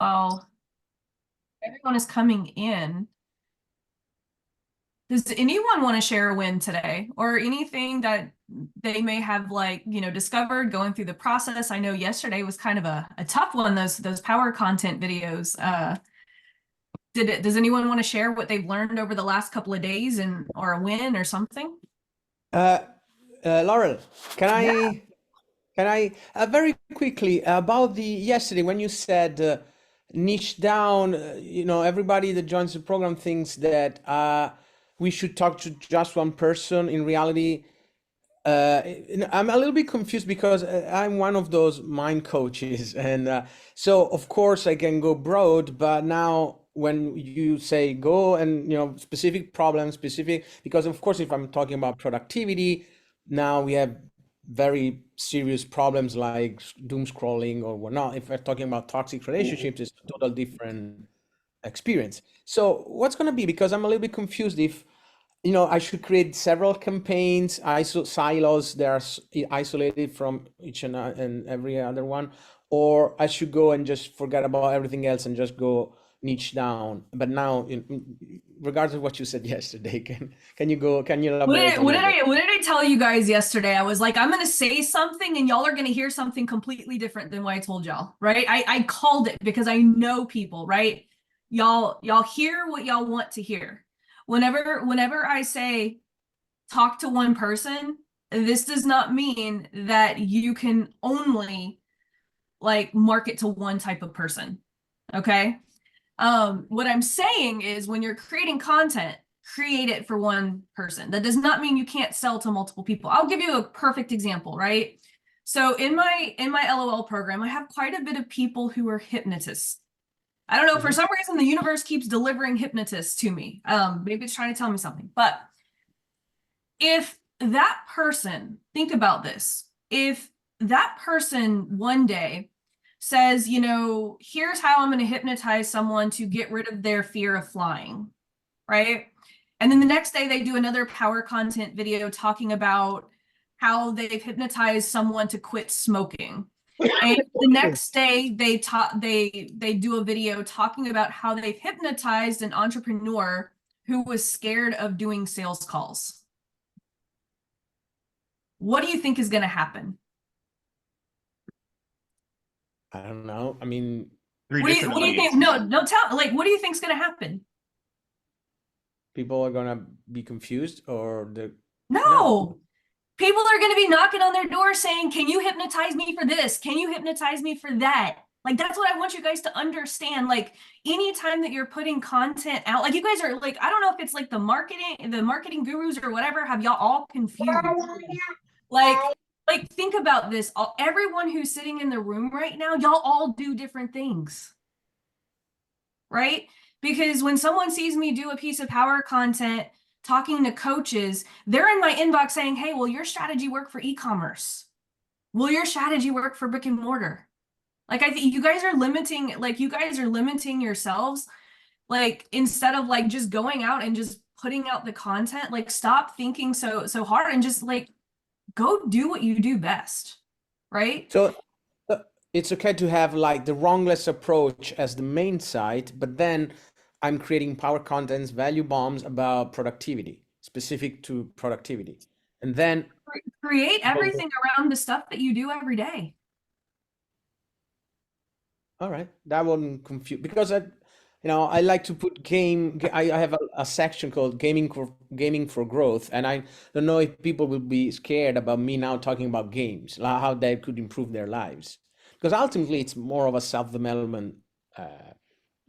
Well, everyone is coming in. Does anyone want to share a win today or anything that they may have discovered going through the process? I know yesterday was kind of a tough one, those power content videos. Does anyone want to share what they've learned over the last couple of days or a win or something? Uh, Laurel, can Yeah. I very quickly about the yesterday when you said niche down, everybody that joins the program thinks that we should talk to just one person. In reality, I'm a little bit confused because I'm one of those mind coaches, and so of course I can go broad, but now when you say go and specific problems, specific, because of course if I'm talking about productivity, now we have very serious problems like doom scrolling or whatnot. If we're talking about toxic relationships, it's a total different experience. So what's going to be, because I'm a little bit confused if I should create several campaigns, silos that are isolated from each and every other one, or I should go and just forget about everything else and just go niche down. But now, regardless of what you said yesterday, can you What elaborate did, a what little did bit? I what did I tell you guys yesterday? I was like, I'm gonna say something and y'all are gonna hear something completely different than what I told y'all, right? I called it because I know people, right? Y'all hear what y'all want to hear. Whenever I say talk to one person, this does not mean that you can only market to one type of person. Okay? What I'm saying is when you're creating content, create it for one person. That does not mean you can't sell to multiple people. I'll give you a perfect example, right? So in my LOL program, I have quite a bit of people who are hypnotists. I don't know, for Mhm. some reason the universe keeps delivering hypnotists to me. Maybe it's trying to tell me something. But if that person, think about this, if that person one day says, here's how I'm going to hypnotize someone to get rid of their fear of flying, right? And then the next day they do another power content video talking about how they've hypnotized someone to quit smoking. And the next day they do a video talking about how they've hypnotized an entrepreneur who was scared of doing sales calls. What do you think is going to happen? I don't know. I mean, Three What different do you think? audiences. No, tell, what do you think's going to happen? people are gonna be confused, or no. No. People are going to be knocking on their door saying, "Can you hypnotize me for this? Can you hypnotize me for that?" Like, that's what I want you guys to understand. Like, anytime that you're putting content out, like, you guys are like, I don't know if it's like the marketing gurus or whatever, have y'all all confused. Like, think about this. Everyone who's sitting in the room right now, y'all all do different things, right? Because when someone sees me do a piece of power content talking to coaches, they're in my inbox saying, "Hey, will your strategy work for e-commerce? Will your strategy work for brick and mortar?" Like, I think you guys are limiting yourselves. Like, instead of just going out and just putting out the content, like, stop thinking so hard and just go do what you do best, right? So uh, it's okay to have like the wrongless approach as the main site, but then I'm creating power contents, value bombs about productivity, specific to productivity. And then, Create well, everything around the stuff that you do every day. all right, that wouldn't confuse, because I like to put I have a section called gaming for growth, and I don't know if people will be scared about me now talking about games, like how they could improve their lives, because ultimately it's more of a self-development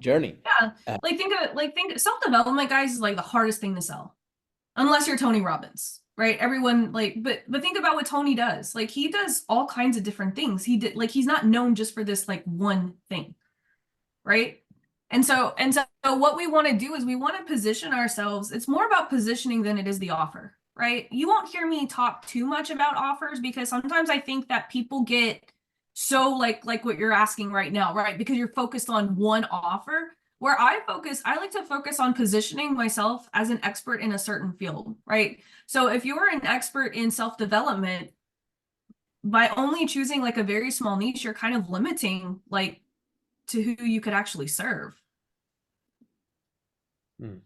journey. Yeah. Uh, Think self-development, guys, is like the hardest thing to sell. Unless you're Tony Robbins, right? Everyone but think about what Tony does. Like, he does all kinds of different things. He's not known just for this one thing, right? And so what we want to do is we want to position ourselves. It's more about positioning than it is the offer, right? You won't hear me talk too much about offers because sometimes I think that people get so like what you're asking right now, right? Because you're focused on one offer. Where I like to focus on positioning myself as an expert in a certain field, right? So if you're an expert in self-development, by only choosing like a very small niche, you're kind of limiting to who you could actually serve. Hmm.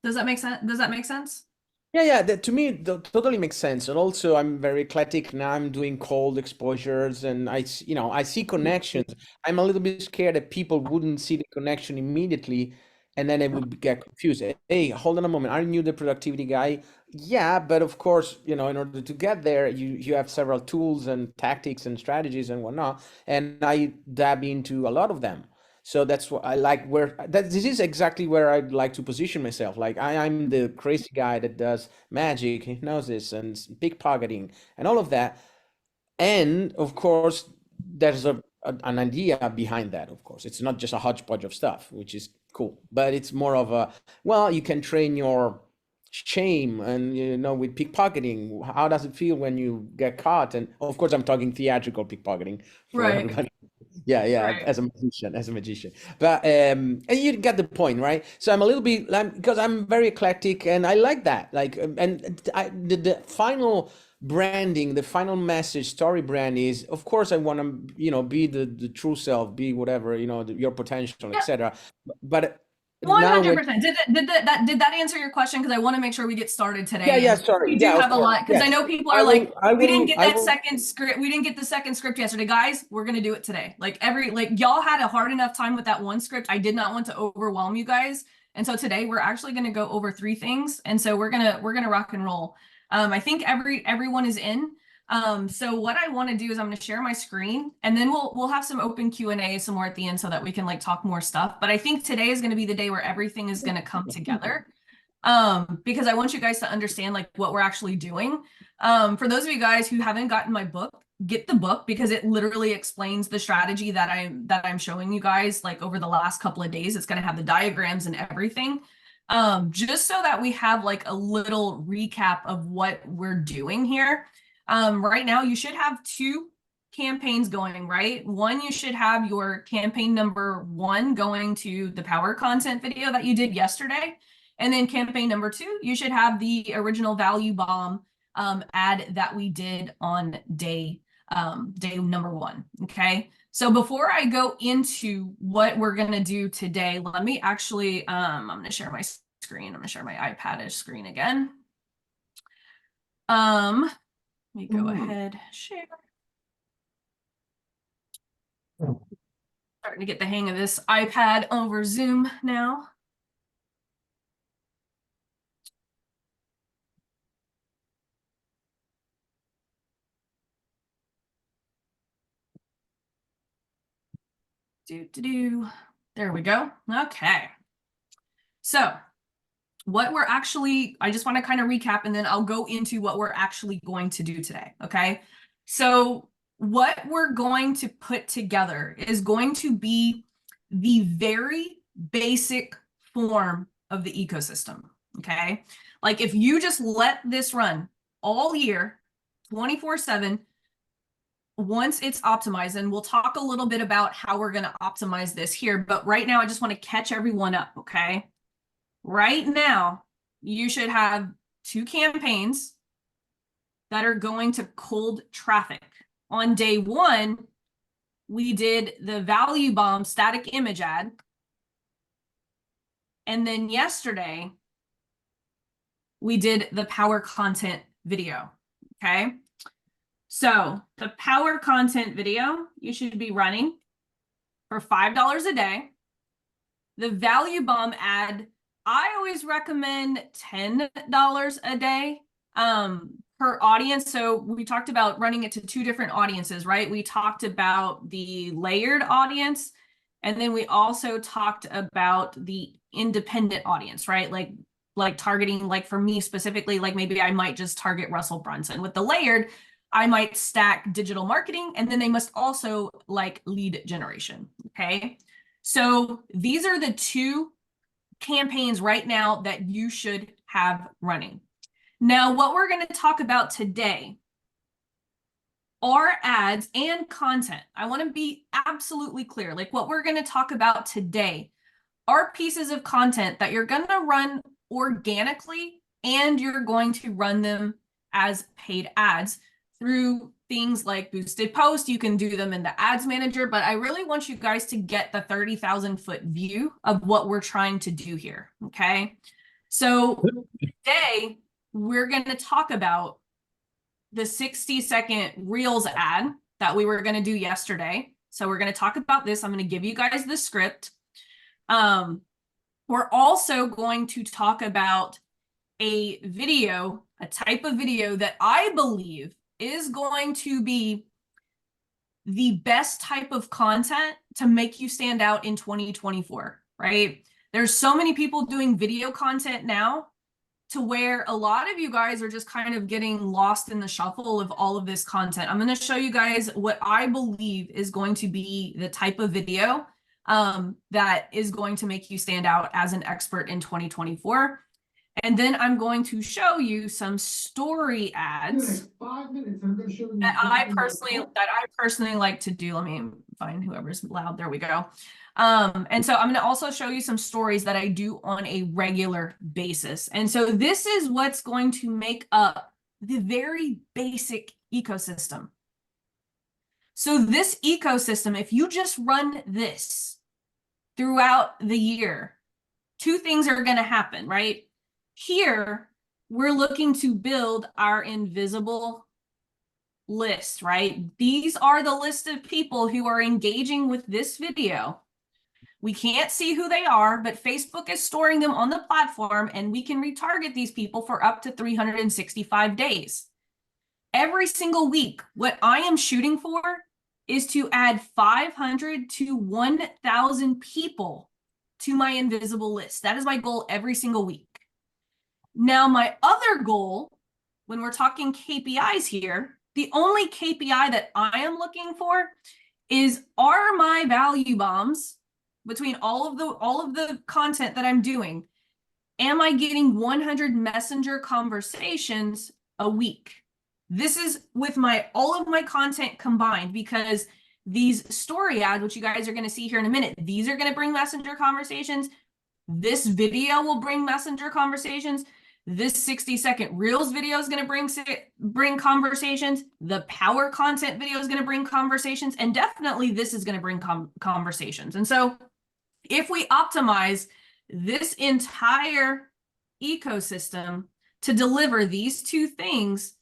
Does that make sense? Does that make sense? Yeah, that to me totally makes sense. And also, I'm very eclectic now. I'm doing cold exposures, and I see connections. I'm a little bit scared that people wouldn't see the connection immediately, and then they would get confused. Hey, hold on a moment. Aren't you the productivity guy? Yeah, but of course, in order to get there, you have several tools and tactics and strategies and whatnot, and I dab into a lot of them. So that's what I like. This is exactly where I'd like to position myself. Like I'm the crazy guy that does magic, hypnosis, and pickpocketing, and all of that. And of course, there's an idea behind that. Of course, it's not just a hodgepodge of stuff, which is cool, but it's more of a, well, you can train your shame, and with pickpocketing. How does it feel when you get caught? And of course, I'm talking theatrical pickpocketing for Right. everybody. Yeah, Right. as a magician. But and you get the point, right? So I'm a little bit, because I'm very eclectic, and I like that. Like, the final branding, the final message, story brand is, of course, I want to, be the true self, be whatever, your potential, Yeah. etc. But now when, 100%. Did that answer your question? Because I want to make sure we get started today, yeah, and sorry, we do yeah, of have a course, lot. Because I yes, know people I are like, will, I we didn't will, get I that will. second script. We didn't get the second script yesterday, guys. We're gonna do it today. Like y'all had a hard enough time with that one script. I did not want to overwhelm you guys, and so today we're actually gonna go over 3 things, and so we're gonna rock and roll. I think everyone is in. So what I want to do is I'm going to share my screen, and then we'll have some open Q&A somewhere at the end so that we can like talk more stuff. But I think today is going to be the day where everything is going to come together. Because I want you guys to understand like what we're actually doing. For those of you guys who haven't gotten my book, get the book, because it literally explains the strategy that I'm showing you guys like over the last couple of days. It's going to have the diagrams and everything. Just so that we have like a little recap of what we're doing here. Right now, you should have 2 campaigns going, right? One, you should have your campaign number 1 going to the power content video that you did yesterday. And then campaign number 2, you should have the original value bomb ad that we did on day number 1. Okay. So before I go into what we're going to do today, let me actually, I'm going to share my screen. I'm going to share my iPad screen again. Let me go ahead, share. Starting to get the hang of this iPad over Zoom now. There we go. Okay. So I just want to kind of recap, and then I'll go into what we're actually going to do today. Okay. So what we're going to put together is going to be the very basic form of the ecosystem. Okay. Like if you just let this run all year, 24/7, once it's optimized, and we'll talk a little bit about how we're going to optimize this here, but right now I just want to catch everyone up. Okay. Right now, you should have 2 campaigns that are going to cold traffic. On day 1, we did the value bomb static image ad. And then yesterday, we did the power content video. Okay. So the power content video, you should be running for $5 a day. The value bomb ad, I always recommend $10 a day per audience. So we talked about running it to 2 different audiences, right? We talked about the layered audience, and then we also talked about the independent audience, right? Like targeting, like for me specifically, like maybe I might just target Russell Brunson. With the layered, I might stack digital marketing, and then they must also like lead generation. Okay. So these are the 2 campaigns right now that you should have running. Now, what we're going to talk about today are ads and content. I want to be absolutely clear. Like what we're going to talk about today are pieces of content that you're going to run organically, and you're going to run them as paid ads through things like boosted post. You can do them in the ads manager, but I really want you guys to get the 30,000-foot view of what we're trying to do here, okay? So today, we're going to talk about the 60-second Reels ad that we were going to do yesterday. So we're going to talk about this. I'm going to give you guys the script. We're also going to talk about a video, a type of video that I believe is going to be the best type of content to make you stand out in 2024, right? There's so many people doing video content now to where a lot of you guys are just kind of getting lost in the shuffle of all of this content. I'm going to show you guys what I believe is going to be the type of video that is going to make you stand out as an expert in 2024. And then I'm going to show you some story ads 5 minutes. I'm going to show you that I personally like to do. Let me find whoever's loud. There we go. And so I'm going to also show you some stories that I do on a regular basis. And so this is what's going to make up the very basic ecosystem. So this ecosystem, if you just run this throughout the year, two things are going to happen, right? Here, we're looking to build our invisible list, right? These are the list of people who are engaging with this video. We can't see who they are, but Facebook is storing them on the platform, and we can retarget these people for up to 365 days. Every single week, what I am shooting for is to add 500 to 1,000 people to my invisible list. That is my goal every single week. Now, my other goal, when we're talking KPIs here, the only KPI that I am looking for is, are my value bombs between all of the content that I'm doing, am I getting 100 messenger conversations a week? This is with all of my content combined, because these story ads, which you guys are going to see here in a minute, these are going to bring messenger conversations. This video will bring messenger conversations. This 60-second Reels video is going to bring conversations. The power content video is going to bring conversations. And definitely this is going to bring conversations. And so if we optimize this entire ecosystem to deliver these two things,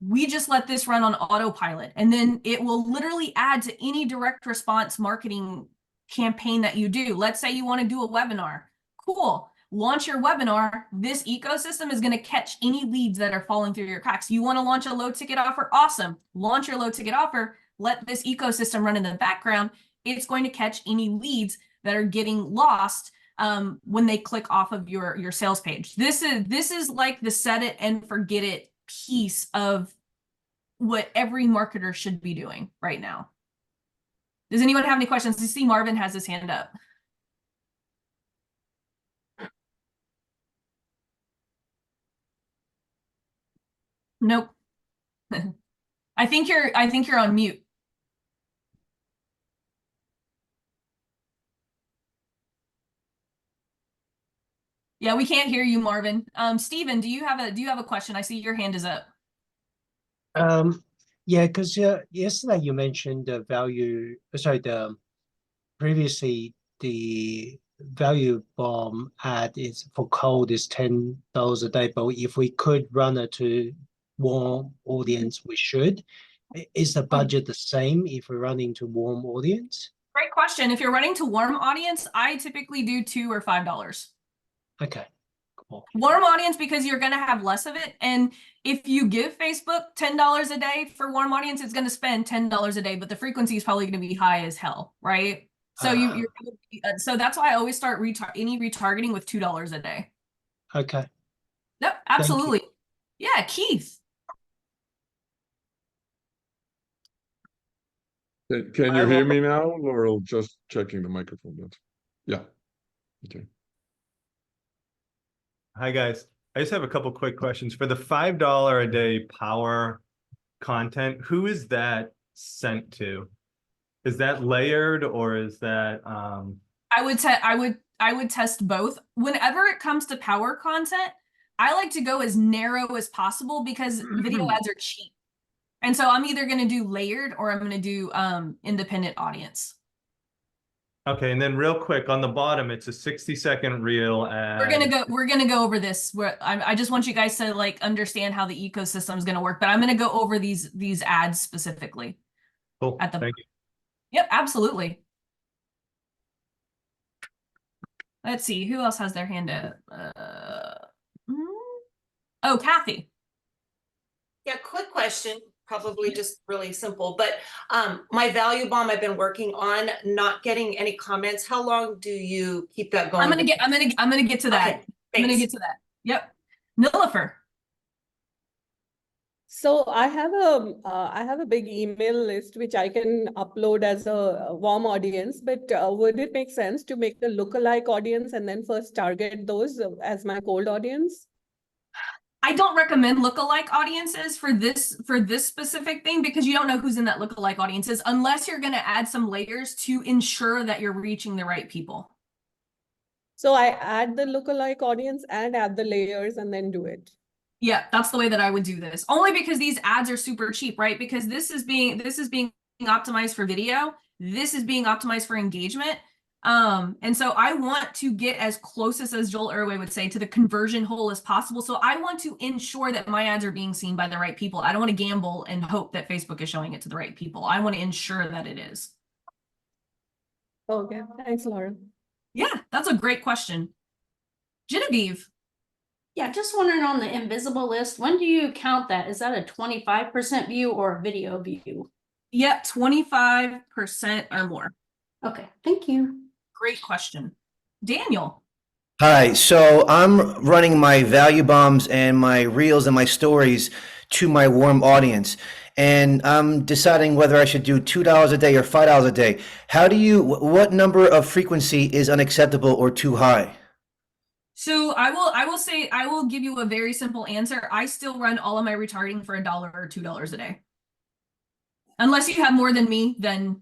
we just let this run on autopilot. And then it will literally add to any direct response marketing campaign that you do. Let's say you want to do a webinar. Cool. Launch your webinar. This ecosystem is going to catch any leads that are falling through your cracks. You want to launch a low ticket offer? Awesome. Launch your low ticket offer. Let this ecosystem run in the background. It's going to catch any leads that are getting lost when they click off of your sales page. This is like the set it and forget it piece of what every marketer should be doing right now. Does anyone have any questions? I see Marvin has his hand up. Nope. I think you're on mute. Yeah, we can't hear you, Marvin. Steven, do you have a question? I see your hand is up. Yeah, because yesterday you mentioned the value. Sorry, previously the value bomb ad is for cold is $10 a day, but if we could run it to warm audience, we should. Is the budget the same if we're running to warm audience? Great question. If you're running to warm audience, I typically do $2 or $5. Okay, cool. Warm audience, because you're going to have less of it. And if you give Facebook $10 a day for warm audience, it's going to spend $10 a day, but the frequency is probably going to be high as hell, right? So so that's why I always start any retargeting with $2 a day. Okay. Yep, absolutely. Yeah, Keith. Can you hear me now, or just checking the microphone? Yeah. Okay. Hi guys. I just have a couple quick questions. For the $5 a day power content, who is that sent to? Is that layered, or is that I would test both. Whenever it comes to power content, I like to go as narrow as possible because video ads are cheap. And so I'm either going to do layered or I'm going to do independent audience. Okay, and then real quick on the bottom, it's a 60-second reel ad. We're gonna go over this. I just want you guys to like understand how the ecosystem is gonna work, but I'm gonna go over these ads specifically. Cool. At the Thank you. Yep, absolutely. Let's see who else has their hand up. Oh, Kathy. Yeah, quick question, probably just really simple, but my value bomb I've been working on, not getting any comments. How long do you keep that going? I'm gonna get to that. Okay, I'm gonna thanks. get to that. Yep. Nilifer. So I have a big email list which I can upload as a warm audience, but would it make sense to make a lookalike audience and then first target those as my cold audience? I don't recommend lookalike audiences for this specific thing because you don't know who's in that lookalike audiences unless you're going to add some layers to ensure that you're reaching the right people. So I add the lookalike audience and add the layers and then do it. Yeah, that's the way that I would do this. Only because these ads are super cheap, right? Because this is being optimized for video. This is being optimized for engagement. And so I want to get as close as Joel Irway would say to the conversion hole as possible. So I want to ensure that my ads are being seen by the right people. I don't want to gamble and hope that Facebook is showing it to the right people. I want to ensure that it is. Okay, thanks, Laura. Yeah, that's a great question. Genevieve. Yeah, just wondering on the invisible list, when do you count that? Is that a 25% view or a video view? Yep, 25% or more. Okay, thank you. Great question. Daniel. Hi, so I'm running my value bombs and my reels and my stories to my warm audience, and I'm deciding whether I should do $2 a day or $5 a day. What number of frequency is unacceptable or too high? So I will give you a very simple answer. I still run all of my retargeting for $1 or $2 a day. Unless you have more than me, then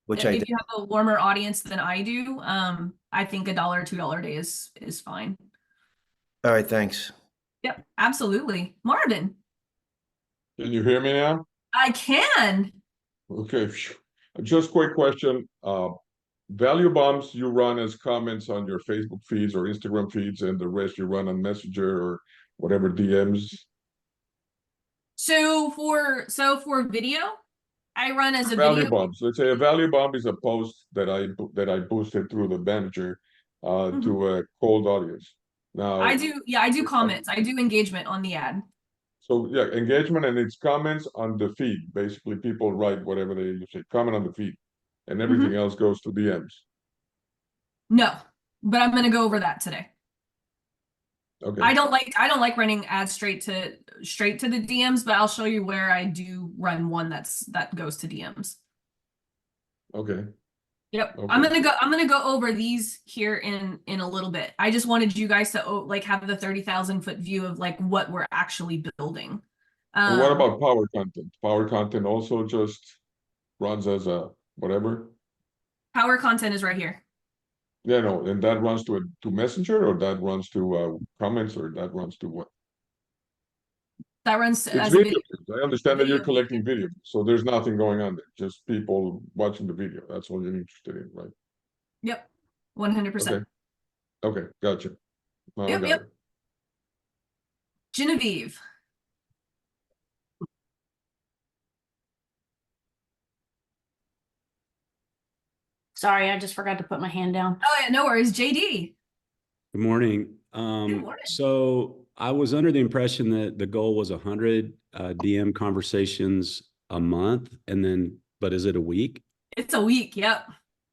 Which if you have a warmer audience than I do, I think $1 or $2 a day is fine. All right, thanks. Yep, absolutely. Marvin. Can you hear me now? I can. Okay, just quick question. Value bombs you run as comments on your Facebook feeds or Instagram feeds, and the rest you run on Messenger or whatever DMs. So for video, I run as a Value video. bombs. Let's say a value bomb is a post that I boosted through the manager to a cold audience. Now I do comments. I do engagement on the ad. So yeah, engagement, and it's comments on the feed. Basically, people write whatever they say, comment on the feed, and everything else goes to DMs. No, but I'm gonna go over that today. Okay. I don't like running ads straight to the DMs, but I'll show you where I do run one that goes to DMs. Okay. Yep. Okay. I'm gonna go over these here in a little bit. I just wanted you guys to like have the 30,000-foot view of like what we're actually building. And what about power content? Power content also just runs as a whatever. Power content is right here. Yeah, no, and that runs to Messenger, or that runs to comments, or that runs to what? That runs It's as a video. video. I understand that you're Video. collecting video, so there's nothing going on there. Just people watching the video. That's all you're interested in, right? Yep. 100%. Okay. Okay, gotcha. Now I Yep, got yep. it. Genevieve. Sorry, I just forgot to put my hand down. Oh yeah, no worries. JD. Good morning. morning. So I was under the impression that the goal was 100 DM conversations a month, but is it a week? It's a week. Yep.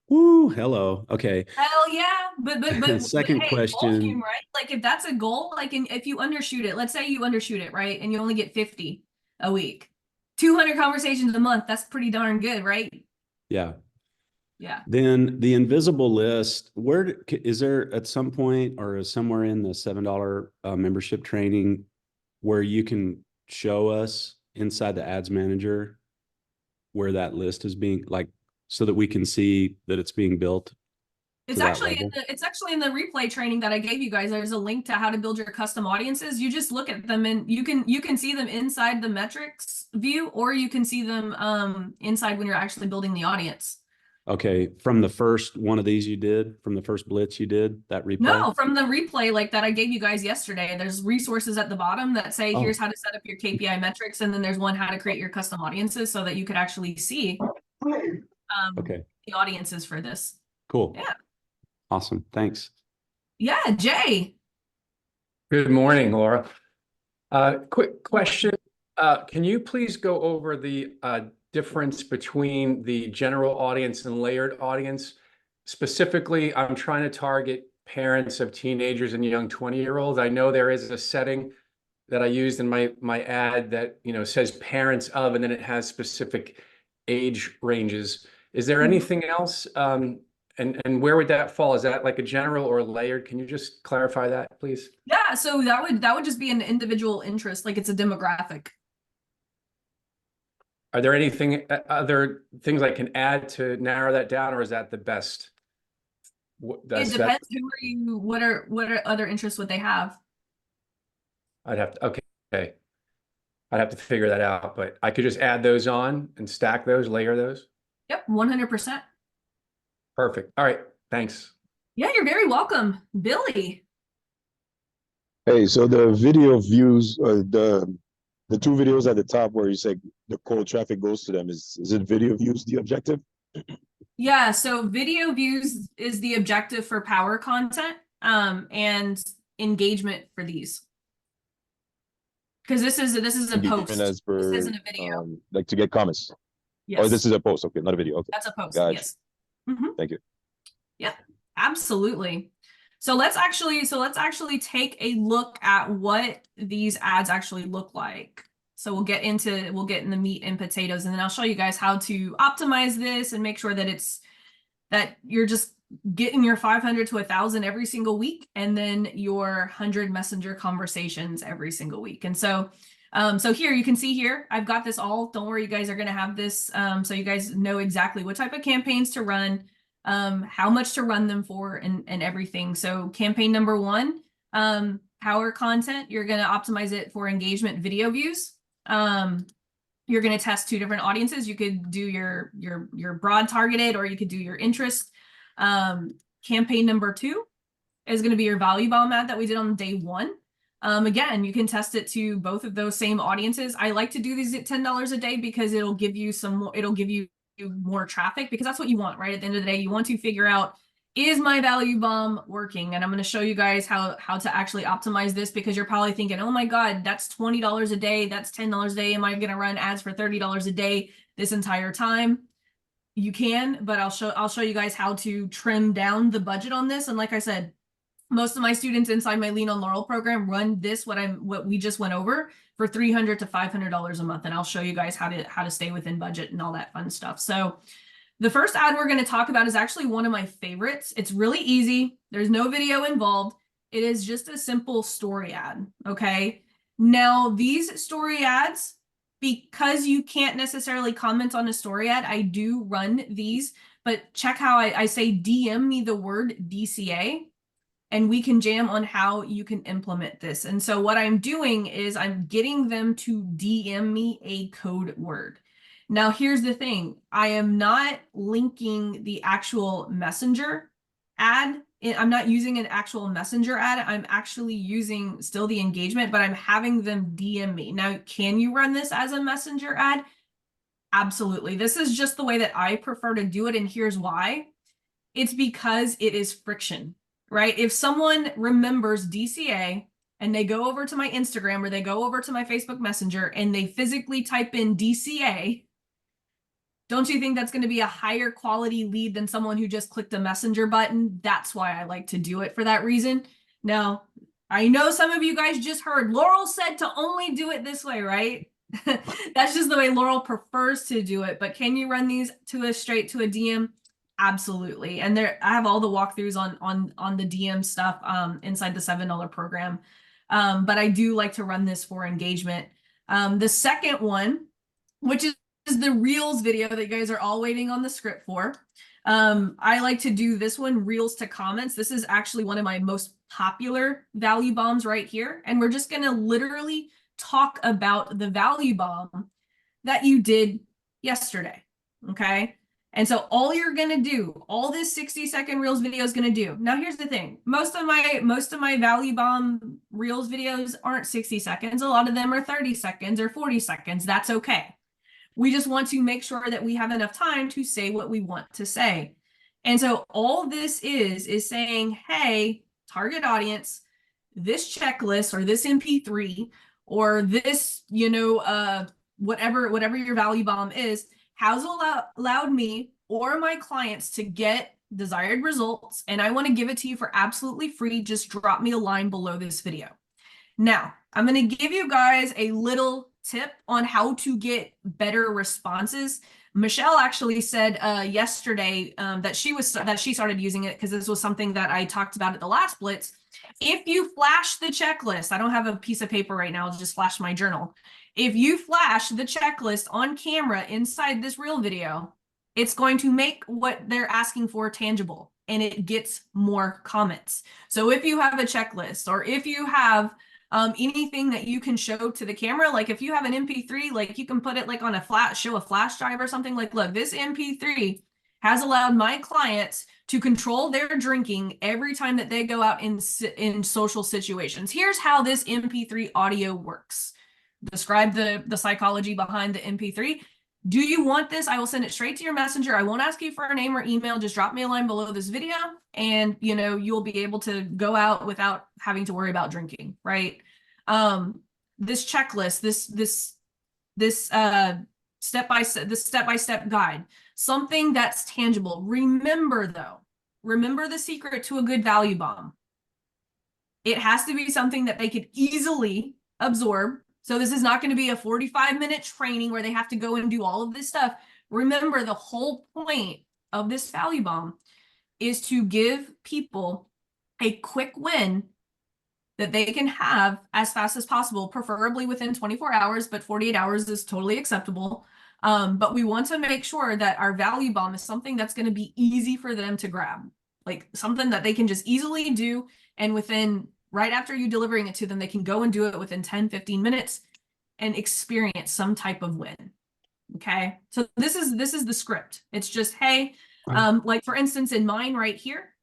Woo, hello. Okay. Hell yeah. But Second hey, question. volume, right? Like if that's a goal, like if you undershoot it, let's say you undershoot it, right? And you only get 50 a week. 200 conversations a month, that's pretty darn good, right? Yeah. Yeah. Then the invisible list, is there at some point or somewhere in the $7 membership training where you can show us inside the ads manager where that list is being, like, so that we can see that it's being built? It's that actually in level? it's actually in the replay training that I gave you guys. There's a link to how to build your custom audiences. You just look at them and you can see them inside the metrics view, or you can see them inside when you're actually building the audience. Okay, from the first one of these you did, from the first blitz you did, that replay? No, from the replay like that I gave you guys yesterday. There's resources at the bottom that say here's Oh. how to set up your KPI metrics, and then there's one how to create your custom audiences so that you could actually see Okay, the audiences for this. cool. Yeah. Awesome, thanks. Yeah, Jay. Good morning, Laura. Quick question. Can you please go over the difference between the general audience and layered audience? Specifically, I'm trying to target parents of teenagers and young 20-year-olds. I know there is a setting that I used in my ad that, you know, says parents of, and then it has specific age ranges. Is there anything else? And where would that fall? Is that like a general or a layered? Can you just clarify that, please? Yeah, so that would just be an individual interest, like it's a demographic. Are there other things I can add to narrow that down, or is that the best? It depends. Who are you? What are other interests would they have? I'd have to, okay. I'd have to figure that out, but I could just add those on and stack those, layer those. Yep, 100%. Perfect. All right. Thanks. Yeah, you're very welcome, Billy. Hey, so the video views, the two videos at the top where you say the cold traffic goes to them, is it video views the objective? Yeah, so video views is the objective for power content, and engagement for these. Because this is a post. As per, this isn't a video. Like to get comments. Yes. Oh, this is a post. Okay, not a video. Okay. That's a post. Gotcha. Yes. Thank you. Yeah, absolutely. So let's actually take a look at what these ads actually look like. So we'll get in the meat and potatoes, and then I'll show you guys how to optimize this and make sure that you're just getting your 500 to 1,000 every single week, and then your 100 messenger conversations every single week. And so so here you can see here, I've got this all. Don't worry, you guys are going to have this so you guys know exactly what type of campaigns to run, how much to run them for, and everything. So campaign number 1, power content, you're going to optimize it for engagement video views. You're going to test 2 different audiences. You could do your broad targeted, or you could do your interest. Campaign number 2 is going to be your value bomb ad that we did on day 1. Again, you can test it to both of those same audiences. I like to do these at $10 a day because it'll give you more traffic, because that's what you want, right? At the end of the day, you want to figure out, is my value bomb working? And I'm going to show you guys how to actually optimize this, because you're probably thinking, oh my God, that's $20 a day. That's $10 a day. Am I going to run ads for $30 a day this entire time? You can, but I'll show you guys how to trim down the budget on this. And like I said, most of my students inside my Lean on Laurel program run this, what we just went over, for $300 to $500 a month. And I'll show you guys how to stay within budget and all that fun stuff. So the first ad we're going to talk about is actually one of my favorites. It's really easy. There's no video involved. It is just a simple story ad. Okay. Now these story ads, because you can't necessarily comment on a story ad, I do run these, but check how I say DM me the word DCA, and we can jam on how you can implement this. And so what I'm doing is I'm getting them to DM me a code word. Now, here's the thing. I am not linking the actual messenger ad. I'm not using an actual messenger ad. I'm actually using still the engagement, but I'm having them DM me. Now, can you run this as a messenger ad? Absolutely. This is just the way that I prefer to do it. And here's why. It's because it is friction, right? If someone remembers DCA and they go over to my Instagram or they go over to my Facebook Messenger and they physically type in DCA, don't you think that's going to be a higher quality lead than someone who just clicked a messenger button? That's why I like to do it, for that reason. Now, I know some of you guys just heard Laurel said to only do it this way, right? That's just the way Laurel prefers to do it. But can you run these straight to a DM? Absolutely. And I have all the walkthroughs on the DM stuff inside the $7 program. But I do like to run this for engagement. The second one, which is the Reels video that you guys are all waiting on the script for. I like to do this one, reels to comments. This is actually one of my most popular value bombs right here. And we're just going to literally talk about the value bomb that you did yesterday. Okay. And so all you're going to do, all this 60-second reels video is going to do. Now, here's the thing. Most of my value bomb reels videos aren't 60 seconds. A lot of them are 30 seconds or 40 seconds. That's okay. We just want to make sure that we have enough time to say what we want to say. And so all this is saying, hey, target audience, this checklist or this MP3 or this, whatever your value bomb is, has allowed me or my clients to get desired results. And I want to give it to you for absolutely free. Just drop me a line below this video. Now, I'm going to give you guys a little tip on how to get better responses. Michelle actually said yesterday that she started using it because this was something that I talked about at the last Blitz. If you flash the checklist, I don't have a piece of paper right now, I'll just flash my journal. If you flash the checklist on camera inside this reel video, it's going to make what they're asking for tangible and it gets more comments. So if you have a checklist or if you have anything that you can show to the camera, like if you have an MP3, like you can put it like on a show a flash drive or something, like, look, this MP3 has allowed my clients to control their drinking every time that they go out in social situations. Here's how this MP3 audio works. Describe the psychology behind the MP3. Do you want this? I will send it straight to your messenger. I won't ask you for a name or email. Just drop me a line below this video and you'll be able to go out without having to worry about drinking, right? This checklist, this step-by-step guide, something that's tangible. Remember the secret to a good value bomb. It has to be something that they could easily absorb. So this is not going to be a 45-minute training where they have to go and do all of this stuff. Remember, the whole point of this value bomb is to give people a quick win that they can have as fast as possible, preferably within 24 hours, but 48 hours is totally acceptable. But we want to make sure that our value bomb is something that's going to be easy for them to grab, like something that they can just easily do. And right after you delivering it to them, they can go and do it within 10, 15 minutes and experience some type of win. Okay. So this is the script. It's just, hey, like for instance, in mine right here,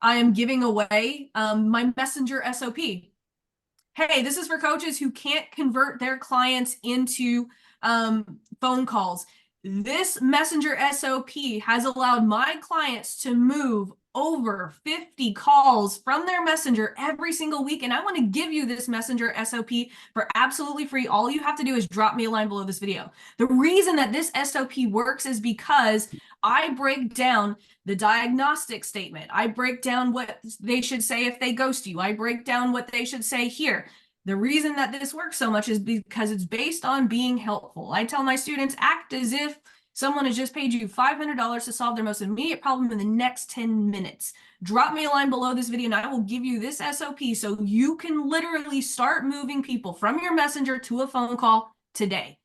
I am giving away my messenger SOP. Hey, this is for coaches who can't convert their clients into phone calls. This messenger SOP has allowed my clients to move over 50 calls from their messenger every single week. And I want to give you this messenger SOP for absolutely free. All you have to do is drop me a line below this video. The reason that this SOP works is because I break down the diagnostic statement. I break down what they should say if they ghost you. I break down what they should say here. The reason that this works so much is because it's based on being helpful. I tell my students, act as if someone has just paid you $500 to solve their most immediate problem in the next 10 minutes. Drop me a line below this video and I will give you this SOP so you can literally start moving people from your messenger to a phone call today.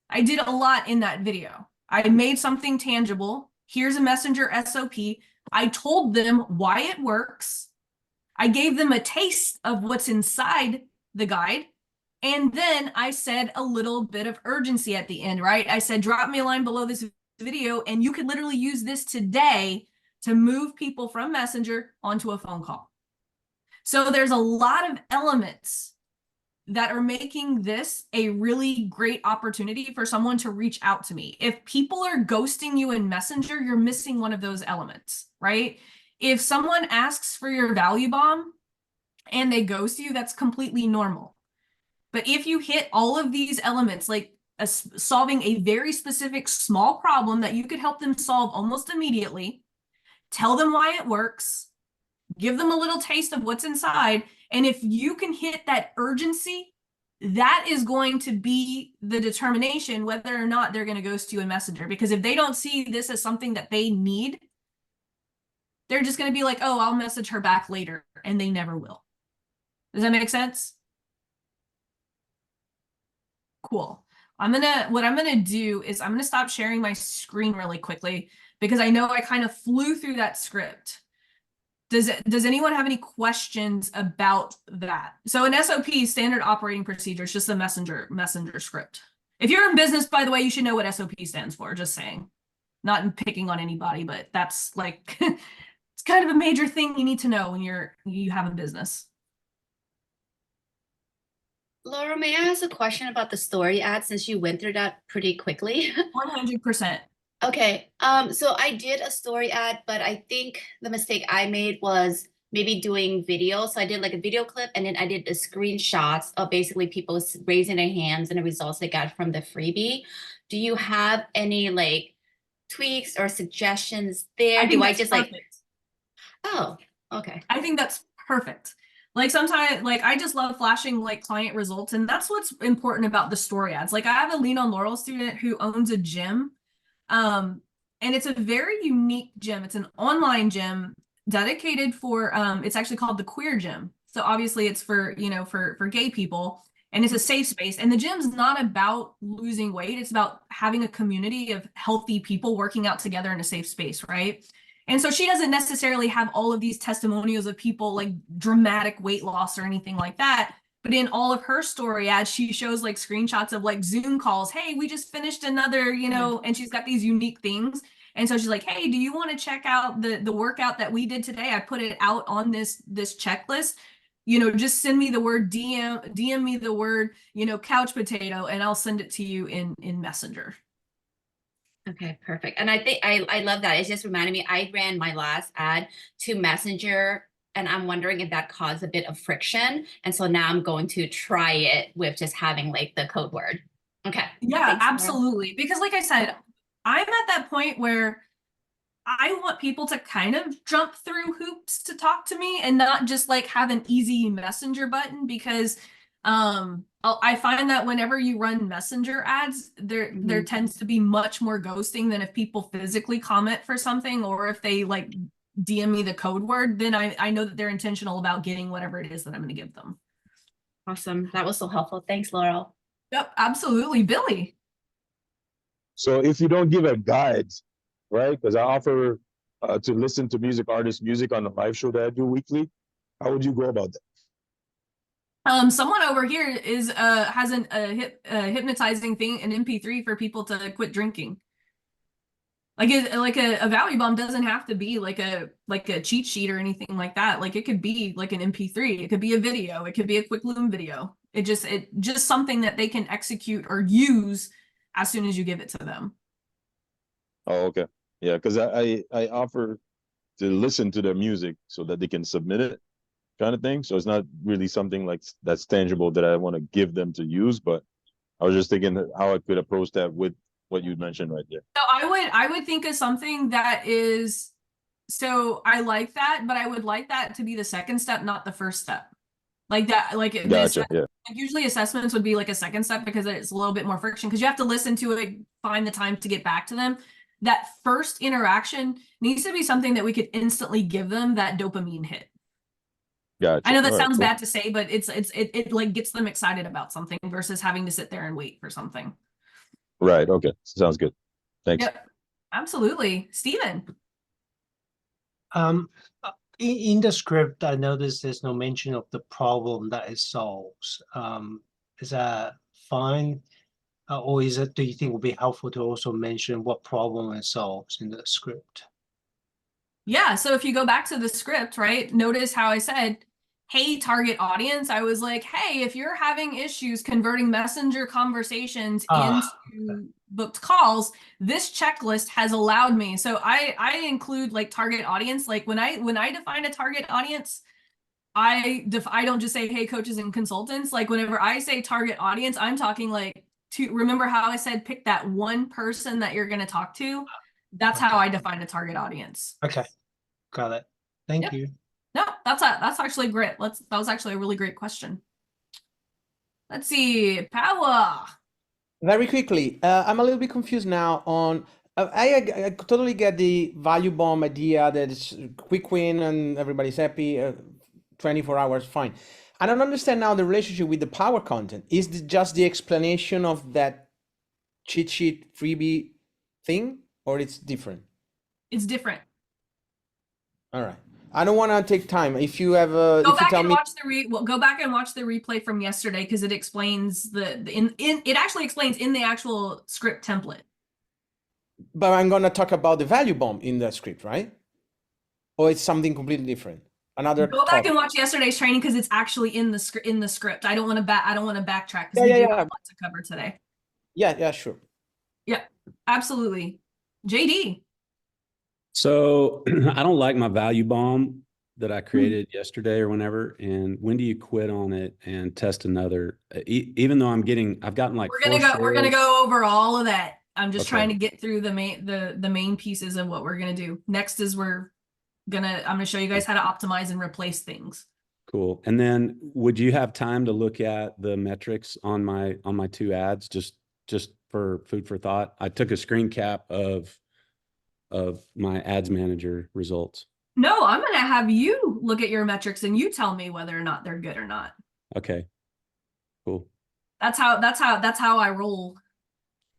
I did a lot in that video. I made something tangible. Here's a messenger SOP. I told them why it works. I gave them a taste of what's inside the guide. And then I said a little bit of urgency at the end, right? I said, drop me a line below this video and you could literally use this today to move people from Messenger onto a phone call. So there's a lot of elements that are making this a really great opportunity for someone to reach out to me. If people are ghosting you in Messenger, you're missing one of those elements, right? If someone asks for your value bomb and they ghost you, that's completely normal. But if you hit all of these elements, like solving a very specific small problem that you could help them solve almost immediately, tell them why it works, give them a little taste of what's inside, and if you can hit that urgency, that is going to be the determination whether or not they're going to ghost you in Messenger. Because if they don't see this as something that they need, they're just going to be like, oh, I'll message her back later, and they never will. Does that make sense? Cool. What I'm gonna do is I'm gonna stop sharing my screen really quickly. because I know I kind of flew through that script. Does anyone have any questions about that? So an SOP, standard operating procedure, is just a messenger script. If you're in business, by the way, you should know what SOP stands for, just saying. Not in picking on anybody, but that's like it's kind of a major thing you need to know when you have a business. Laura, may I ask a question about the story ad since you went through that pretty quickly? 100%. Okay, so I did a story ad, but I think the mistake I made was maybe doing video. So I did like a video clip and then I did the screenshots of basically people raising their hands and the results they got from the freebie. Do you have any like tweaks or suggestions there? I think Do I that's just perfect. like, oh, okay. I think that's perfect. Like sometimes, like I just love flashing like client results, and that's what's important about the story ads. Like I have a Lean on Laurel student who owns a gym, and it's a very unique gym. It's an online gym dedicated for, it's actually called the Queer Gym. So obviously it's for, you know, for gay people, and it's a safe space. And the gym's not about losing weight. It's about having a community of healthy people working out together in a safe space, right? And so she doesn't necessarily have all of these testimonials of people like dramatic weight loss or anything like that. But in all of her story ads, she shows like screenshots of like Zoom calls. Hey, we just finished another, you know, and she's got these unique things. And so she's like, hey, do you want to check out the workout that we did today? I put it out on this checklist. You know, just send me the word DM me the word, you know, couch potato, and I'll send it to you in Messenger. Okay, perfect. And I think I love that. It just reminded me, I ran my last ad to Messenger, and I'm wondering if that caused a bit of friction. And so now I'm going to try it with just having like the code word. Okay. Yeah, Thanks, Laura. absolutely. Because like I said, I'm at that point where I want people to kind of jump through hoops to talk to me and not just like have an easy messenger button, because I find that whenever you run messenger ads, there tends to be much more ghosting than if people physically comment for something, or if they like DM me the code word, then I know that they're intentional about getting whatever it is that I'm going to give them. Awesome. That was so helpful. Thanks, Laurel. Yep, absolutely. Billy. So if you don't give a guide, right? Because I offer to listen to music artists' music on the live show that I do weekly. How would you go about that? Someone over here is has a hypnotizing thing, an MP3 for people to quit drinking. Like a value bomb doesn't have to be like a cheat sheet or anything like that. Like it could be like an MP3, it could be a video, it could be a quick Loom video. It just something that they can execute or use as soon as you give it to them. Oh, okay. Yeah, because I offer to listen to their music so that they can submit it, kind of thing. So it's not really something like that's tangible that I want to give them to use, but I was just thinking how I could approach that with what you mentioned right there. So I would think of something that is, so I like that, but I would like that to be the second step, not the first step. Like that, like Gotcha. Yeah. like usually assessments would be like a second step because it's a little bit more friction because you have to listen to it, find the time to get back to them. That first interaction needs to be something that we could instantly give them that dopamine hit. Gotcha. I know that All right, sounds cool. bad to say, but it like gets them excited about something versus having to sit there and wait for something. Right. Okay. Sounds good. Thanks. Yep, absolutely. Steven. In the script, I noticed there's no mention of the problem that it solves. Is that fine? Or is it, do you think it would be helpful to also mention what problem it solves in the script? Yeah, so if you go back to the script, right, notice how I said, hey, target audience. I was like, hey, if you're having issues converting messenger conversations into booked calls, this checklist has allowed me. So I include like target audience. Like when I define a target audience, I don't just say, hey, coaches and consultants. Like whenever I say target audience, I'm talking like remember how I said pick that one person that you're going to talk to. That's how I define a target audience. Okay, got it. Thank you. No, that's actually great. That was actually a really great question. Let's see, Power. Very quickly, I'm a little bit confused now on. I totally get the value bomb idea that it's quick win and everybody's happy. 24 hours, fine. I don't understand now the relationship with the power content. Is it just the explanation of that cheat sheet freebie thing, or it's different? It's different. All right. I don't want to take time. If you have Go if you back tell and me, watch go back and watch the replay from yesterday because it explains it actually explains in the actual script template. but I'm going to talk about the value bomb in the script, right? Or it's something completely different. Another Go back topic. and watch yesterday's training because it's actually in the script. I don't want to backtrack because Yeah, we yeah, do yeah. have a lot to cover today. Yeah, sure. Yeah, absolutely. JD. So I don't like my value bomb that I created yesterday or whenever. And when do you quit on it and test another? Even though I've gotten like We're gonna shares. go over all of that. I'm just Okay. trying to get through the main pieces of what we're gonna do. Next is I'm gonna show you guys how to optimize and replace things. Cool. And then would you have time to look at the metrics on my 2 ads just for food for thought? I took a screen cap of my ads manager results. No, I'm gonna have you look at your metrics and you tell me whether or not they're good or not. Okay. Cool. That's how I roll.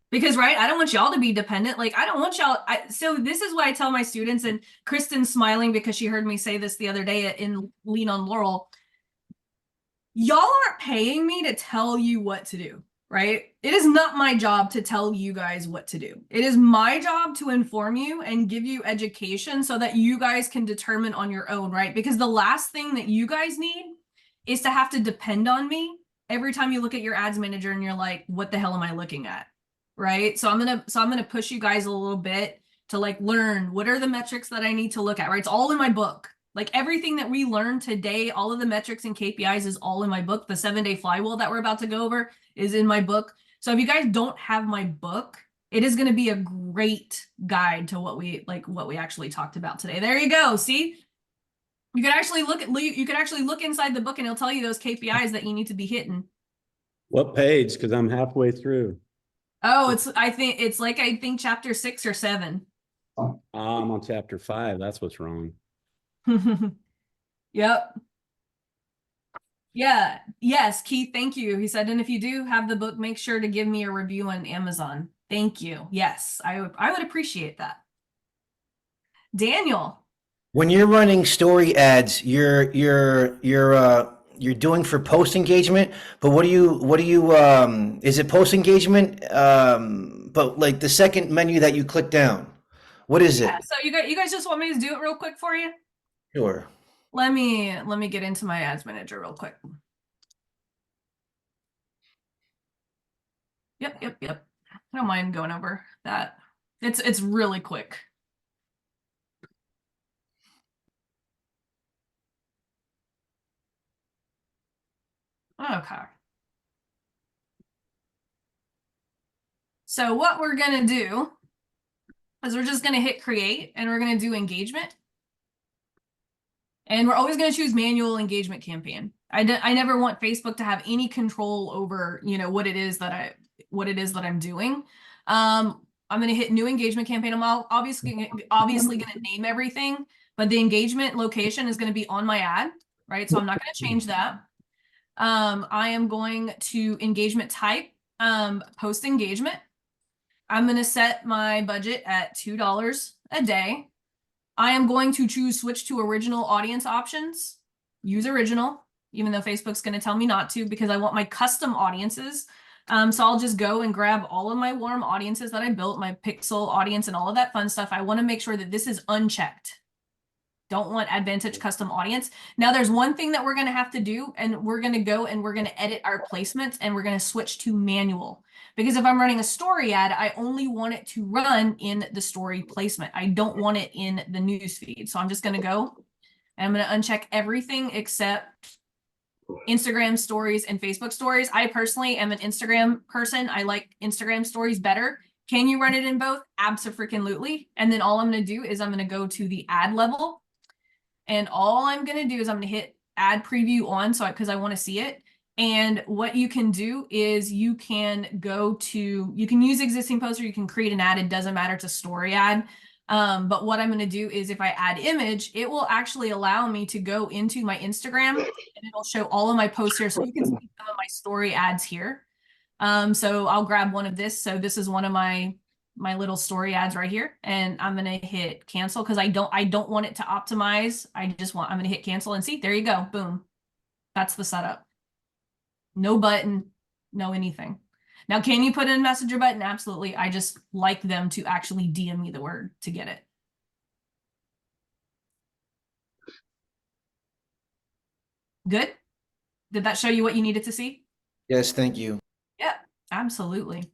Because I don't want y'all to be dependent. Like I don't want y'all. So this is what I tell my students, and Kristen's smiling because she heard me say this the other day in Lean on Laurel. Y'all aren't paying me to tell you what to do, right? It is not my job to tell you guys what to do. It is my job to inform you and give you education so that you guys can determine on your own, right? Because the last thing that you guys need is to have to depend on me every time you look at your ads manager and you're like, what the hell am I looking at? Right? So I'm gonna push you guys a little bit to like learn what are the metrics that I need to look at, right? It's all in my book. Like everything that we learned today, all of the metrics and KPIs is all in my book. The 7-day flywheel that we're about to go over is in my book. So if you guys don't have my book, it is going to be a great guide to what we actually talked about today. There you go. See, you could actually look inside the book and it'll tell you those KPIs that you need to be hitting. What page? Because I'm halfway through. Oh, I think chapter 6 or 7. I'm on chapter 5. That's what's wrong. Yep. Yeah. Yes, Keith, thank you. He said, and if you do have the book, make sure to give me a review on Amazon. Thank you. Yes, I would appreciate that. Daniel. When you're running story ads, you're doing for post engagement, but what do you is it post engagement? But like the second menu that you click down, what is it? So you guys just want me to do it real quick for you? Sure. Let me get into my ads manager real quick. Yep. I don't mind going over that. It's really quick. Okay. So what we're gonna do is we're just gonna hit create and we're gonna do engagement. And we're always going to choose manual engagement campaign. I never want Facebook to have any control over, what it is that I'm doing. I'm going to hit new engagement campaign. I'm obviously going to name everything, but the engagement location is going to be on my ad, right? So I'm not going to change that. I am going to engagement type, post engagement. I'm going to set my budget at $2 a day. I am going to choose switch to original audience options, use original, even though Facebook's going to tell me not to because I want my custom audiences. So I'll just go and grab all of my warm audiences that I built, my pixel audience and all of that fun stuff. I want to make sure that this is unchecked. Don't want Advantage custom audience. Now there's one thing that we're going to have to do, and we're going to go and we're going to edit our placements and we're going to switch to manual. Because if I'm running a story ad, I only want it to run in the story placement. I don't want it in the news feed. So I'm just going to go and I'm going to uncheck everything except Instagram stories and Facebook stories. I personally am an Instagram person. I like Instagram stories better. Can you run it in both? Abso-freaking-lutely. And then all I'm going to do is I'm going to go to the ad level. And all I'm going to do is I'm going to hit ad preview on because I want to see it. And what you can do is you can use existing posts or you can create an ad. It doesn't matter. It's a story ad. But what I'm going to do is if I add image, it will actually allow me to go into my Instagram and it'll show all of my posts here. So you can see some of my story ads here. So I'll grab one of this. So this is one of my my little story ads right here, and I'm gonna hit cancel because I don't want it to optimize. I'm gonna hit cancel and see, there you go, boom. That's the setup. No button, no anything. Now, can you put in a messenger button? Absolutely. I just like them to actually DM me the word to get it. Good? Did that show you what you needed to see? Yes, thank you. Yeah, absolutely.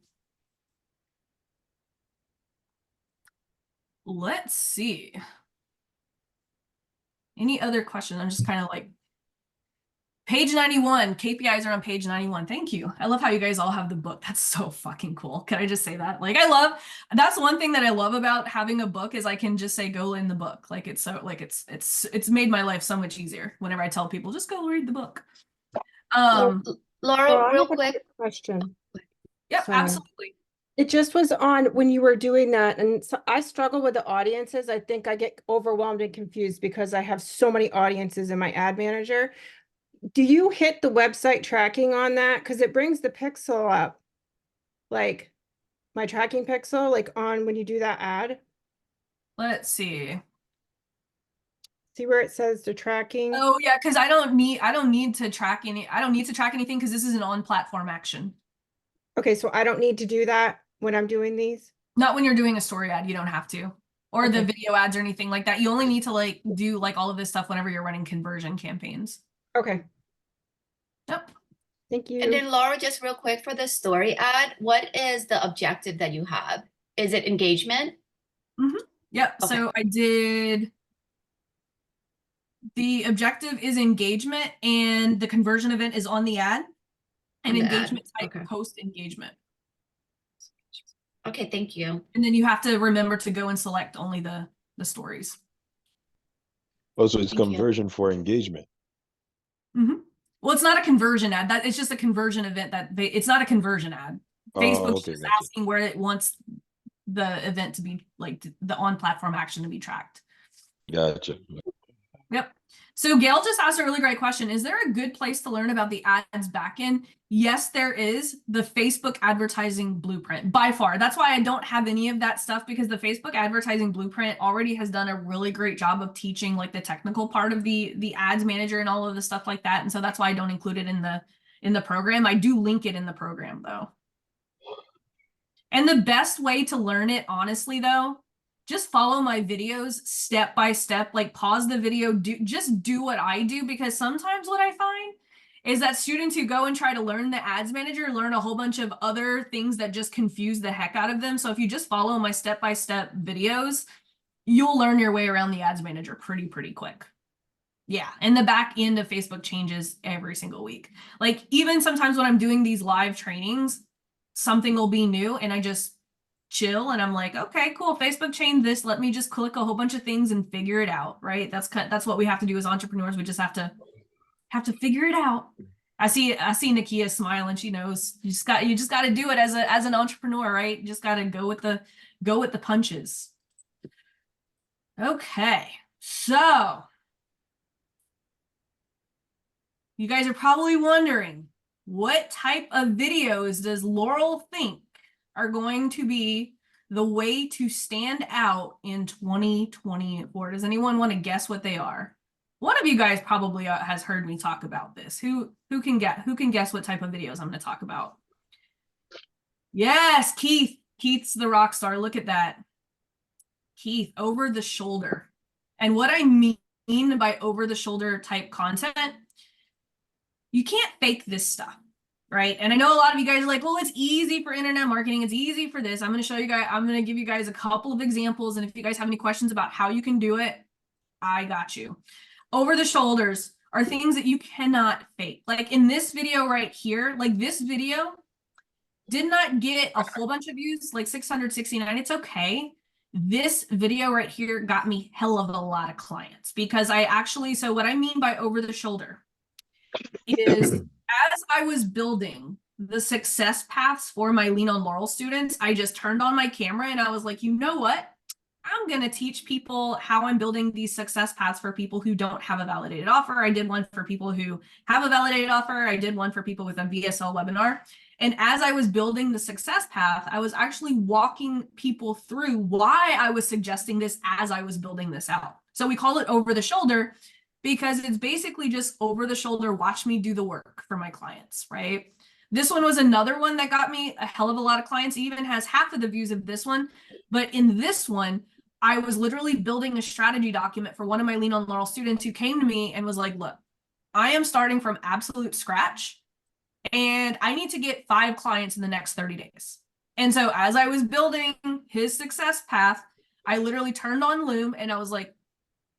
Let's see. Any other questions? I'm just kind of like, page 91, KPIs are on page 91. Thank you. I love how you guys all have the book. That's so fucking cool. Can I just say that? Like, that's one thing that I love about having a book is I can just say, go in the book. Like, it's so, like, it's made my life so much easier whenever I tell people, just go read the book. Laura, I real have a quick. question. Yep, Sorry. absolutely. It just was on when you were doing that, and so I struggle with the audiences. I think I get overwhelmed and confused because I have so many audiences in my ad manager. Do you hit the website tracking on that? Because it brings the pixel up, like my tracking pixel, like on when you do that ad. Let's see. See where it says the tracking? Oh yeah, because I don't need to track anything because this is an on-platform action. Okay, so I don't need to do that when I'm doing these? Not when you're doing a story ad, you don't have to. Or the Okay. video ads or anything like that. You only need to like do like all of this stuff whenever you're running conversion campaigns. Okay, Yep. thank you. And then Laura, just real quick for the story ad, what is the objective that you have? Is it engagement? Yep. Okay. So the objective is engagement and the conversion event is on the ad and On the ad, engagement type okay. post engagement. Okay, thank you. And then you have to remember to go and select only the stories. Oh, so it's Thank you. conversion for engagement. Well, it's not a conversion ad. It's just a conversion event it's not a conversion ad. Facebook's okay, just gotcha. asking where it wants the event to be, like the on-platform action to be tracked. Gotcha. Yep. So Gail just asked a really great question. Is there a good place to learn about the ads backend? Yes, there is. The Facebook advertising blueprint by far. That's why I don't have any of that stuff, because the Facebook advertising blueprint already has done a really great job of teaching like the technical part of the ads manager and all of the stuff like that. And so that's why I don't include it in the program. I do link it in the program though. And the best way to learn it, honestly though, just follow my videos step by step, like pause the video, just do what I do, because sometimes what I find is that students who go and try to learn the ads manager learn a whole bunch of other things that just confuse the heck out of them. So if you just follow my step-by-step videos, you'll learn your way around the ads manager pretty quick. Yeah, and the back end of Facebook changes every single week. Like even sometimes when I'm doing these live trainings, something will be new and I just chill and I'm like, okay, cool, Facebook changed this, let me just click a whole bunch of things and figure it out, right? That's what we have to do as entrepreneurs. We just have to figure it out. I see Nakia smile and she knows you just got to do it as an entrepreneur, right? You just got to go with the punches. Okay, so you guys are probably wondering, what type of videos does Laurel think are going to be the way to stand out in 2024? Does anyone want to guess what they are? One of you guys probably has heard me talk about this. Who can guess what type of videos I'm going to talk about? Yes, Keith. Keith's the rock star. Look at that. Keith, over the shoulder. And what I mean by over the shoulder type content, you can't fake this stuff, right? And I know a lot of you guys are like, well, it's easy for internet marketing. It's easy for this. I'm going to show you guys, I'm going to give you guys a couple of examples. And if you guys have any questions about how you can do it, I got you. Over the shoulders are things that you cannot fake. Like in this video right here, like this video did not get a whole bunch of views, like 669. It's okay. This video right here got me hell of a lot of clients because so what I mean by over the shoulder is as I was building the success paths for my Lean on Laurel students, I just turned on my camera and I was like, you know what? I'm going to teach people how I'm building these success paths for people who don't have a validated offer. I did one for people who have a validated offer. I did one for people with a VSL webinar. And as I was building the success path, I was actually walking people through why I was suggesting this as I was building this out. So we call it over the shoulder because it's basically just over the shoulder, watch me do the work for my clients, right? This one was another one that got me a hell of a lot of clients. It even has half of the views of this one. But in this one, I was literally building a strategy document for one of my Lean on Laurel students who came to me and was like, look, I am starting from absolute scratch and I need to get 5 clients in the next 30 days. And so as I was building his success path, I literally turned on Loom and I was like,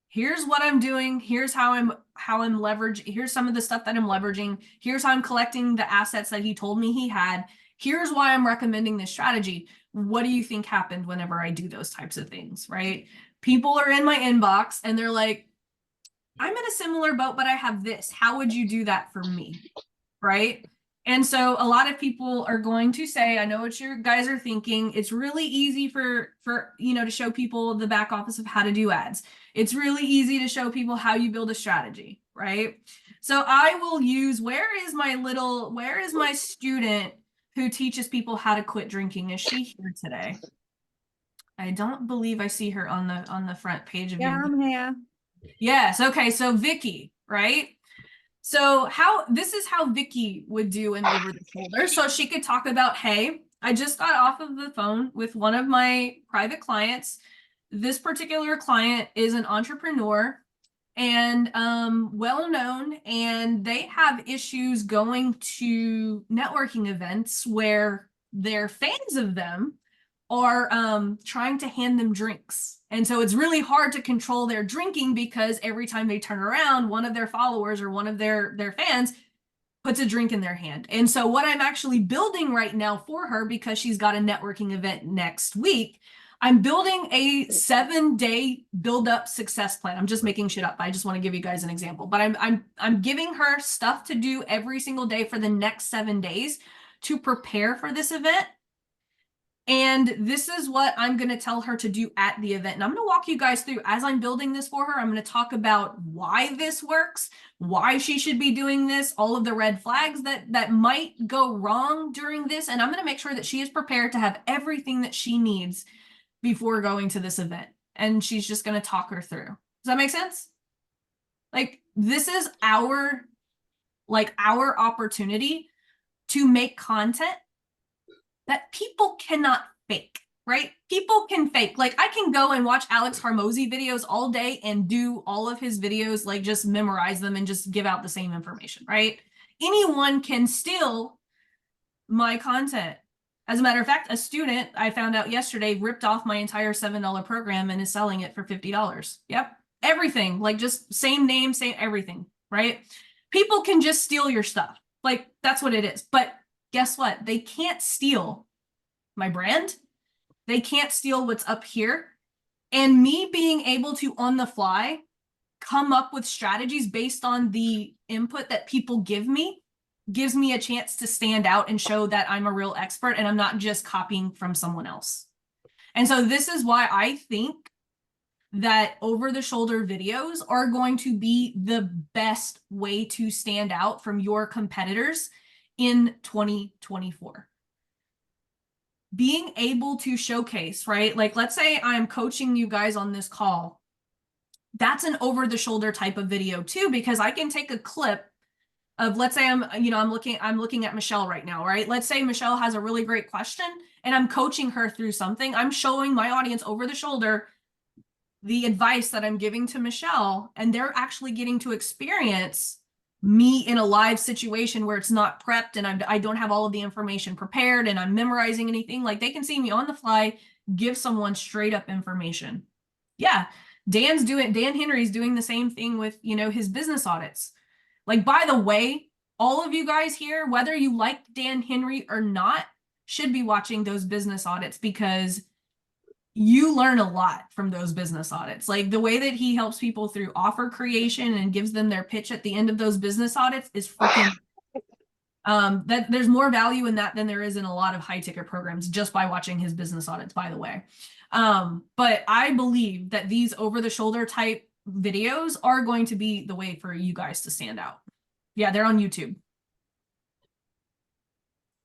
here's what I'm doing. Here's how I'm leveraging. Here's some of the stuff that I'm leveraging. Here's how I'm collecting the assets that he told me he had. Here's why I'm recommending this strategy. What do you think happened whenever I do those types of things, right? People are in my inbox and they're like, I'm in a similar boat, but I have this. How would you do that for me, right? And so a lot of people are going to say, I know what you guys are thinking. It's really easy for to show people the back office of how to do ads. It's really easy to show people how you build a strategy, right? So I will use, where is my student who teaches people how to quit drinking? Is she here today? I don't believe I see her on the front page of Yeah, I'm here. Yes. Okay. So Vicky, right? So this is how Vicky would do an over the shoulder. So she could talk about, hey, I just got off of the phone with one of my private clients. This particular client is an entrepreneur and well known, and they have issues going to networking events where their fans of them are trying to hand them drinks. And so it's really hard to control their drinking because every time they turn around, one of their followers or one of their fans puts a drink in their hand. And so what I'm actually building right now for her, because she's got a networking event next week, I'm building a 7-day build-up success plan. I'm just making shit up. I just want to give you guys an example. But I'm giving her stuff to do every single day for the next 7 days to prepare for this event. And this is what I'm going to tell her to do at the event. And I'm going to walk you guys through, as I'm building this for her, I'm going to talk about why this works, why she should be doing this, all of the red flags that might go wrong during this. And I'm going to make sure that she is prepared to have everything that she needs before going to this event. And she's just going to talk her through. Does that make sense? Like, this is our opportunity to make content that people cannot fake, right? People can fake. Like, I can go and watch Alex Hormozy videos all day and do all of his videos, like just memorize them and just give out the same information, right? Anyone can steal my content. As a matter of fact, a student I found out yesterday ripped off my entire $7 program and is selling it for $50. Yep. Everything, like just same name, same everything, right? People can just steal your stuff. Like, that's what it is. But guess what? They can't steal my brand. They can't steal what's up here. And me being able to, on the fly, come up with strategies based on the input that people give me gives me a chance to stand out and show that I'm a real expert and I'm not just copying from someone else. And so this is why I think that over-the-shoulder videos are going to be the best way to stand out from your competitors in 2024. Being able to showcase, right? Like, let's say I'm coaching you guys on this call. That's an over-the-shoulder type of video too, because I can take a clip of, let's say I'm looking at Michelle right now, right? Let's say Michelle has a really great question and I'm coaching her through something. I'm showing my audience over the shoulder the advice that I'm giving to Michelle, and they're actually getting to experience me in a live situation where it's not prepped and I don't have all of the information prepared and I'm memorizing anything. Like, they can see me on the fly, give someone straight up information. Yeah, Dan Henry's doing the same thing with, his business audits. Like, by the way, all of you guys here, whether you like Dan Henry or not, should be watching those business audits, because you learn a lot from those business audits. Like, the way that he helps people through offer creation and gives them their pitch at the end of those business audits is freaking that there's more value in that than there is in a lot of high ticket programs, just by watching his business audits, by the way. But I believe that these over-the-shoulder type videos are going to be the way for you guys to stand out. Yeah, they're on YouTube.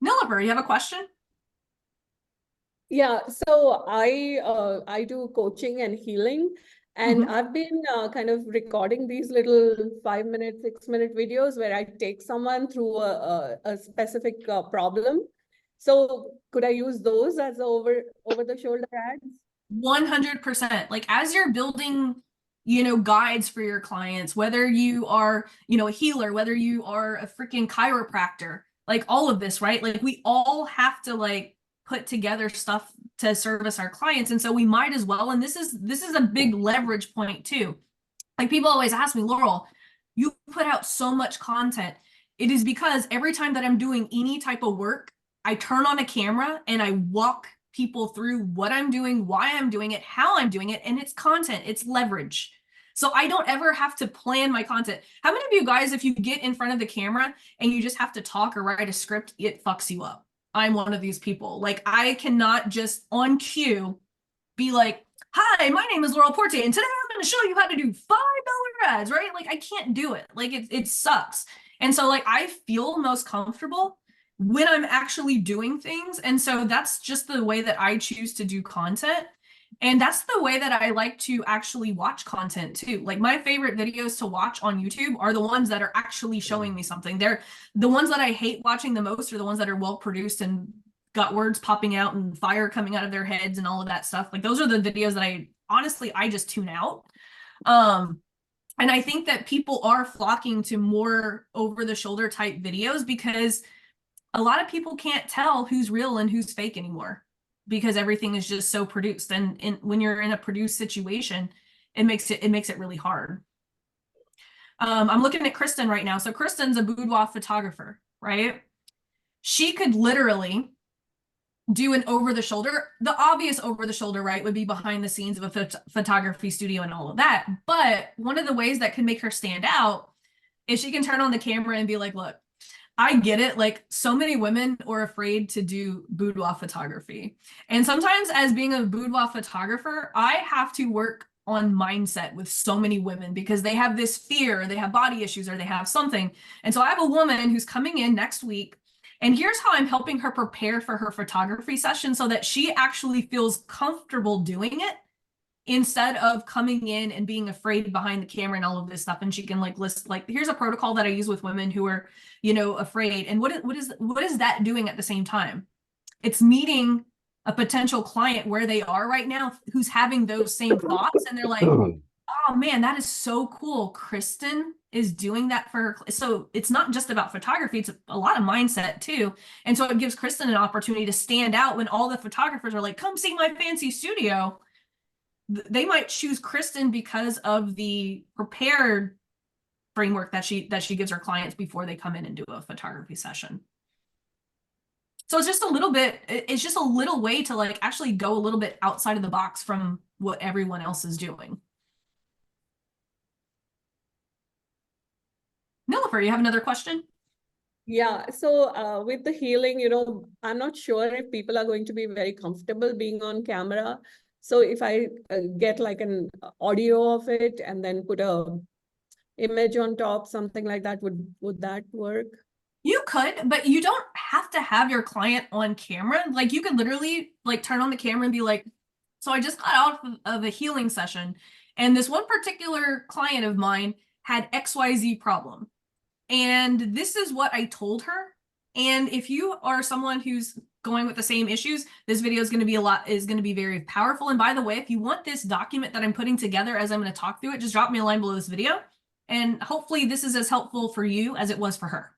Nilifer, you have a question? Yeah, so I do coaching and healing, and Mhm. I've been kind of recording these little 5-minute, 6-minute videos where I take someone through a specific problem. So could I use those as over the shoulder ads? 100%. Like as you're building, you know, guides for your clients, whether you are, you know, a healer, whether you are a freaking chiropractor, like all of this, right? Like we all have to like put together stuff to service our clients. And so we might as well, and this is a big leverage point too. Like people always ask me, Laurel, you put out so much content. It is because every time that I'm doing any type of work, I turn on a camera and I walk people through what I'm doing, why I'm doing it, how I'm doing it, and it's content, it's leverage. So I don't ever have to plan my content. How many of you guys, if you get in front of the camera and you just have to talk or write a script, it fucks you up? I'm one of these people. Like I cannot just on cue be like, hi, my name is Laurel Porte, and today I'm going to show you how to do $5 ads, right? Like I can't do it. Like it sucks. And so like I feel most comfortable when I'm actually doing things. And so that's just the way that I choose to do content. And that's the way that I like to actually watch content too. Like my favorite videos to watch on YouTube are the ones that are actually showing me something. They're the ones that I hate watching the most are the ones that are well produced and got words popping out and fire coming out of their heads and all of that stuff. Like those are the videos that I just tune out. And I think that people are flocking to more over the shoulder type videos because a lot of people can't tell who's real and who's fake anymore because everything is just so produced. And when you're in a produced situation, it makes it really hard. I'm looking at Kristen right now. So Kristen's a boudoir photographer, right? She could literally do an over the shoulder. The obvious over the shoulder, right, would be behind the scenes of a photography studio and all of that. But one of the ways that can make her stand out is she can turn on the camera and be like, look, I get it. Like so many women are afraid to do boudoir photography. And sometimes as being a boudoir photographer, I have to work on mindset with so many women because they have this fear, they have body issues, or they have something. And so I have a woman who's coming in next week. And here's how I'm helping her prepare for her photography session so that she actually feels comfortable doing it instead of coming in and being afraid behind the camera and all of this stuff. And she can like list, like, here's a protocol that I use with women who are, you know, afraid. And what is that doing at the same time? It's meeting a potential client where they are right now, who's having those same thoughts. And they're like, oh man, that is so cool. Kristen is doing that for her. So it's not just about photography, it's a lot of mindset too. And so it gives Kristen an opportunity to stand out when all the photographers are like, come see my fancy studio. They might choose Kristen because of the prepared framework that she gives her clients before they come in and do a photography session. So it's just a little bit, it's just a little way to like actually go a little bit outside of the box from what everyone else is doing. Nilifer, you have another question? Yeah, so with the healing, you know, I'm not sure if people are going to be very comfortable being on camera. So if I get like an audio of it and then put a image on top, something like that, would that work? You could, but you don't have to have your client on camera. Like you could literally like turn on the camera and be like, so I just got out of a healing session and this one particular client of mine had XYZ problem. And this is what I told her. And if you are someone who's going with the same issues, this video is going to be very powerful. And by the way, if you want this document that I'm putting together as I'm going to talk through it, just drop me a line below this video. And hopefully this is as helpful for you as it was for her.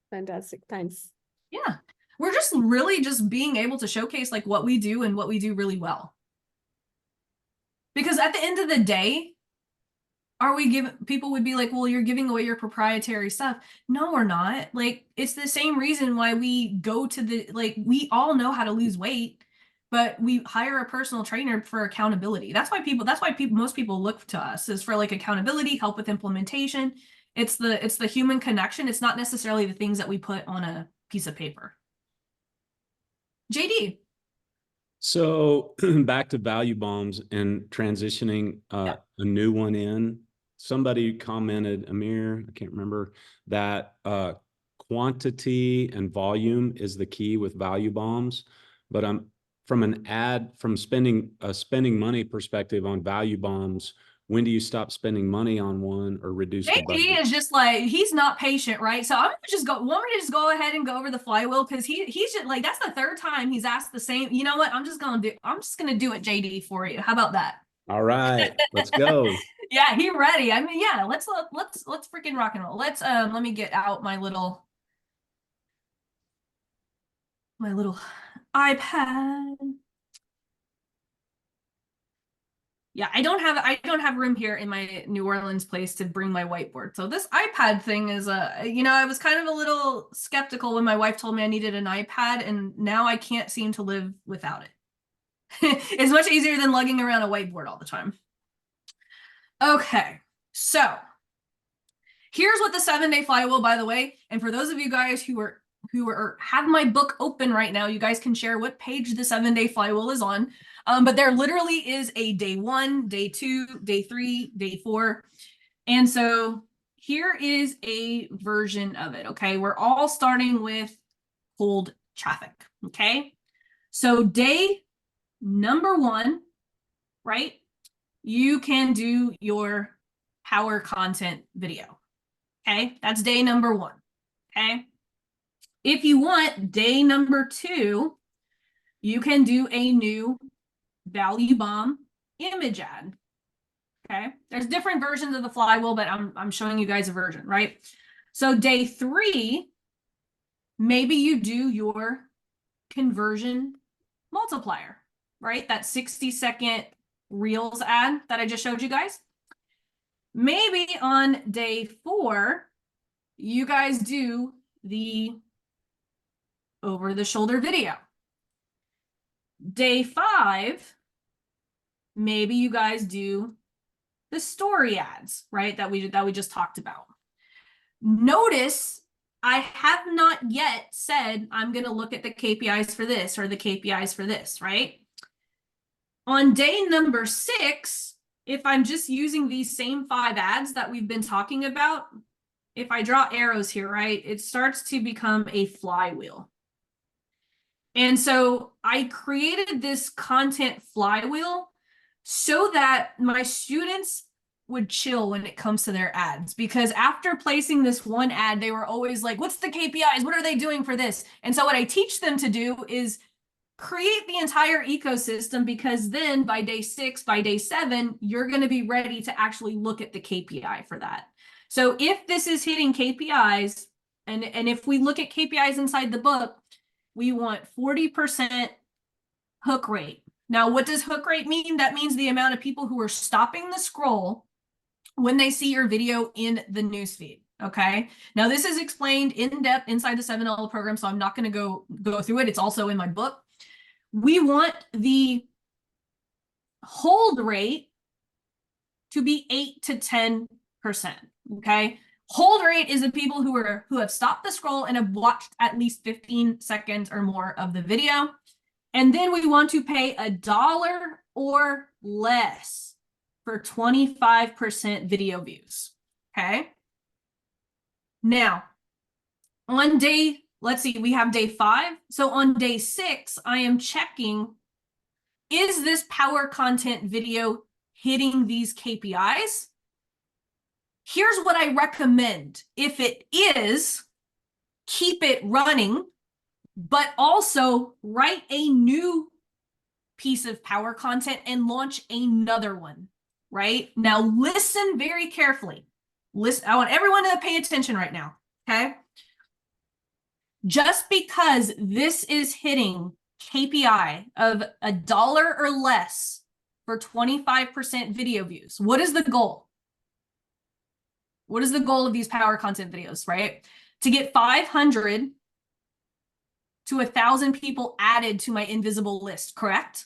Fantastic. Thanks. Yeah. We're just really just being able to showcase like what we do and what we do really well. Because at the end of the day, people would be like, well, you're giving away your proprietary stuff. No, we're not. Like, it's the same reason why we go to we all know how to lose weight, but we hire a personal trainer for accountability. That's why most people look to us is for like accountability, help with implementation. It's the human connection. It's not necessarily the things that we put on a piece of paper. JD. So back to value bombs and transitioning a new one in. Somebody commented, Amir, I can't remember, that quantity and volume is the key with value bombs. But from spending money perspective on value bombs, when do you stop spending money on one or reduce the budget? JD is just like, he's not patient, right? So I'm gonna just want me to just go ahead and go over the flywheel, because he's just like, that's the third time he's asked the same. You know what? I'm just gonna do it, JD, for you. How about that? All right, let's go. Yeah, he ready. I mean, yeah, let's freaking rock and roll. Let me get out my little iPad. Yeah, I don't have room here in my New Orleans place to bring my whiteboard. So this iPad thing is I was kind of a little skeptical when my wife told me I needed an iPad, and now I can't seem to live without it. It's much easier than lugging around a whiteboard all the time. Okay, so here's what the 7-day flywheel, by the way, and for those of you guys who have my book open right now, you guys can share what page the 7-day flywheel is on. But there literally is a day 1, day 2, day 3, day 4. And so here is a version of it, okay? We're all starting with cold traffic, okay? So day number 1, right? You can do your power content video, okay? That's day number 1, okay? If you want day number 2, you can do a new value bomb image ad. Okay, there's different versions of the flywheel, but I'm showing you guys a version, right? So day 3, maybe you do your conversion multiplier, right? That 60-second Reels ad that I just showed you guys. Maybe on day 4, you guys do the over-the-shoulder video. Day 5, maybe you guys do the story ads, right? That we just talked about. Notice I have not yet said I'm going to look at the KPIs for this or the KPIs for this, right? On day number 6, if I'm just using these same 5 ads that we've been talking about, if I draw arrows here, right, it starts to become a flywheel. And so I created this content flywheel so that my students would chill when it comes to their ads, because after placing this one ad, they were always like, what's the KPIs? What are they doing for this? And so what I teach them to do is create the entire ecosystem, because then by day 6, by day 7, you're going to be ready to actually look at the KPI for that. So if this is hitting KPIs, and if we look at KPIs inside the book, we want 40% hook rate. Now, what does hook rate mean? That means the amount of people who are stopping the scroll when they see your video in the newsfeed. Okay. Now, this is explained in depth inside the 7L program, so I'm not going to go through it. It's also in my book. We want the hold rate to be 8 to 10%. Okay. Hold rate is the people who have stopped the scroll and have watched at least 15 seconds or more of the video. And then we want to pay $1 or less for 25% video views. Okay. Now, on day, let's see, we have day 5. So on day 6, I am checking, is this power content video hitting these KPIs? Here's what I recommend. If it is, keep it running, but also write a new piece of power content and launch another one, right? Now, listen very carefully. Listen, I want everyone to pay attention right now, okay? Just because this is hitting KPI of $1 or less for 25% video views, what is the goal? What is the goal of these power content videos, right? To get 500 to 1,000 people added to my invisible list, correct?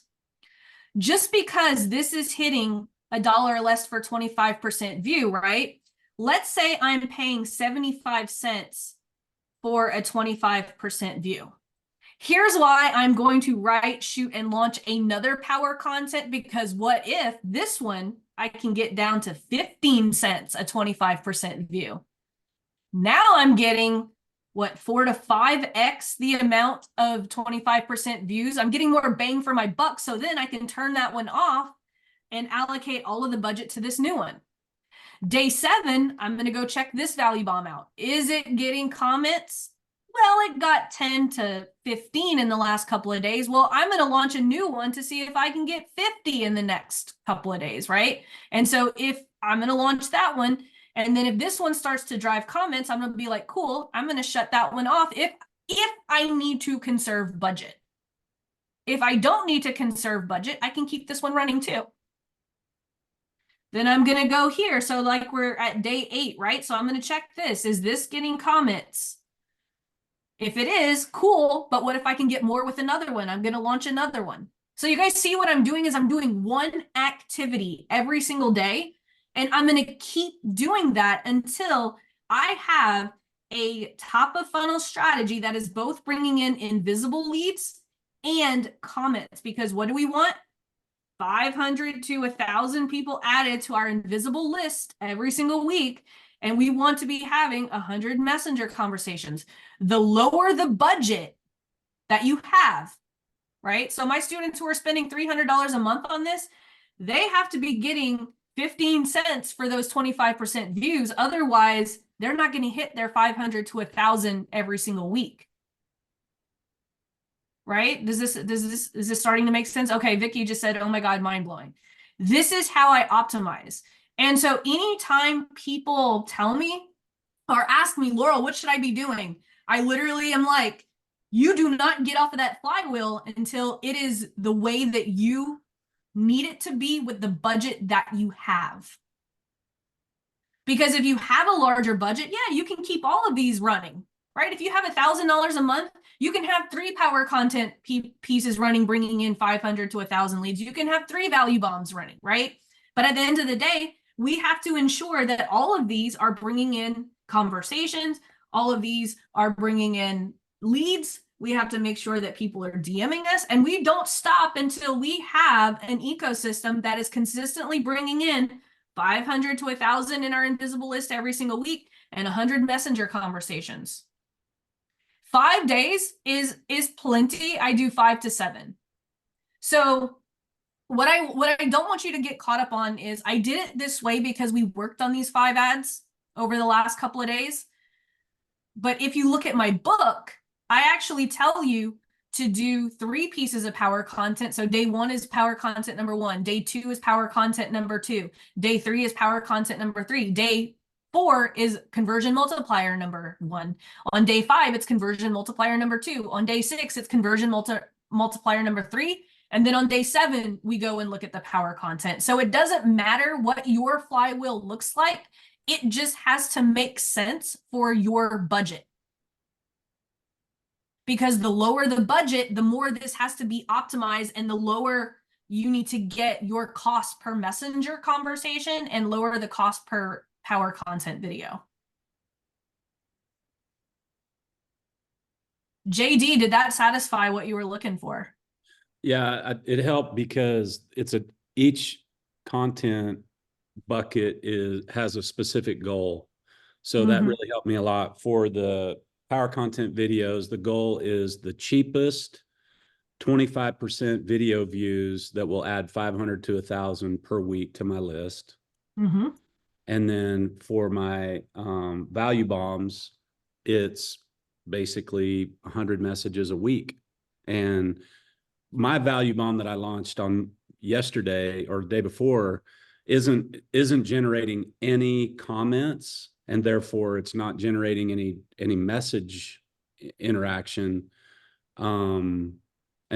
Just because this is hitting $1 or less for 25% view, right? Let's say I'm paying 75 cents for a 25% view. Here's why I'm going to write, shoot, and launch another power content, because what if this one I can get down to 15 cents, a 25% view? Now I'm getting what, 4 to 5x the amount of 25% views. I'm getting more bang for my buck. So then I can turn that one off and allocate all of the budget to this new one. Day 7, I'm going to go check this value bomb out. Is it getting comments? Well, it got 10 to 15 in the last couple of days. Well, I'm going to launch a new one to see if I can get 50 in the next couple of days, right? And so if I'm going to launch that one, and then if this one starts to drive comments, I'm going to be like, cool, I'm going to shut that one off if I need to conserve budget. If I don't need to conserve budget, I can keep this one running too. Then I'm going to go here. So like we're at day 8, right? So I'm going to check this. Is this getting comments? If it is, cool. But what if I can get more with another one? I'm going to launch another one. So you guys see what I'm doing is I'm doing one activity every single day. And I'm going to keep doing that until I have a top of funnel strategy that is both bringing in invisible leads and comments. Because what do we want? 500 to 1,000 people added to our invisible list every single week. And we want to be having 100 messenger conversations. The lower the budget that you have, right? So my students who are spending $300 a month on this, they have to be getting 15 cents for those 25% views. Otherwise, they're not going to hit their 500 to 1,000 every single week. Right? Is this starting to make sense? Okay, Vicky just said, oh my God, mind blowing. This is how I optimize. And so anytime people tell me or ask me, Laurel, what should I be doing? I literally am like, you do not get off of that flywheel until it is the way that you need it to be with the budget that you have. Because if you have a larger budget, yeah, you can keep all of these running, right? If you have $1,000 a month, you can have 3 power content pieces running, bringing in 500 to 1,000 leads. You can have 3 value bombs running, right? But at the end of the day, we have to ensure that all of these are bringing in conversations. All of these are bringing in leads. We have to make sure that people are DMing us, and we don't stop until we have an ecosystem that is consistently bringing in 500 to 1,000 in our invisible list every single week and 100 messenger conversations. 5 days is plenty. I do 5 to 7. So what I don't want you to get caught up on is I did it this way because we worked on these 5 ads over the last couple of days. But if you look at my book, I actually tell you to do 3 pieces of power content. So day 1 is power content number 1. Day 2 is power content number 2. Day 3 is power content number 3. Day 4 is conversion multiplier number 1. On day 5, it's conversion multiplier number 2. On day 6, it's conversion multiplier number 3. And then on day 7, we go and look at the power content. So it doesn't matter what your flywheel looks like. It just has to make sense for your budget. Because the lower the budget, the more this has to be optimized, and the lower you need to get your cost per messenger conversation and lower the cost per power content video. JD, did that satisfy what you were looking for? Yeah, it helped because each content bucket has a specific goal. So that really helped me a lot. For the power content videos, the goal is the cheapest 25% video views that will add 500 to 1,000 per week to my list. And then for my value bombs, it's basically 100 messages a week. And my value bomb that I launched on yesterday or the day before isn't generating any comments, and therefore it's not generating any message interaction. And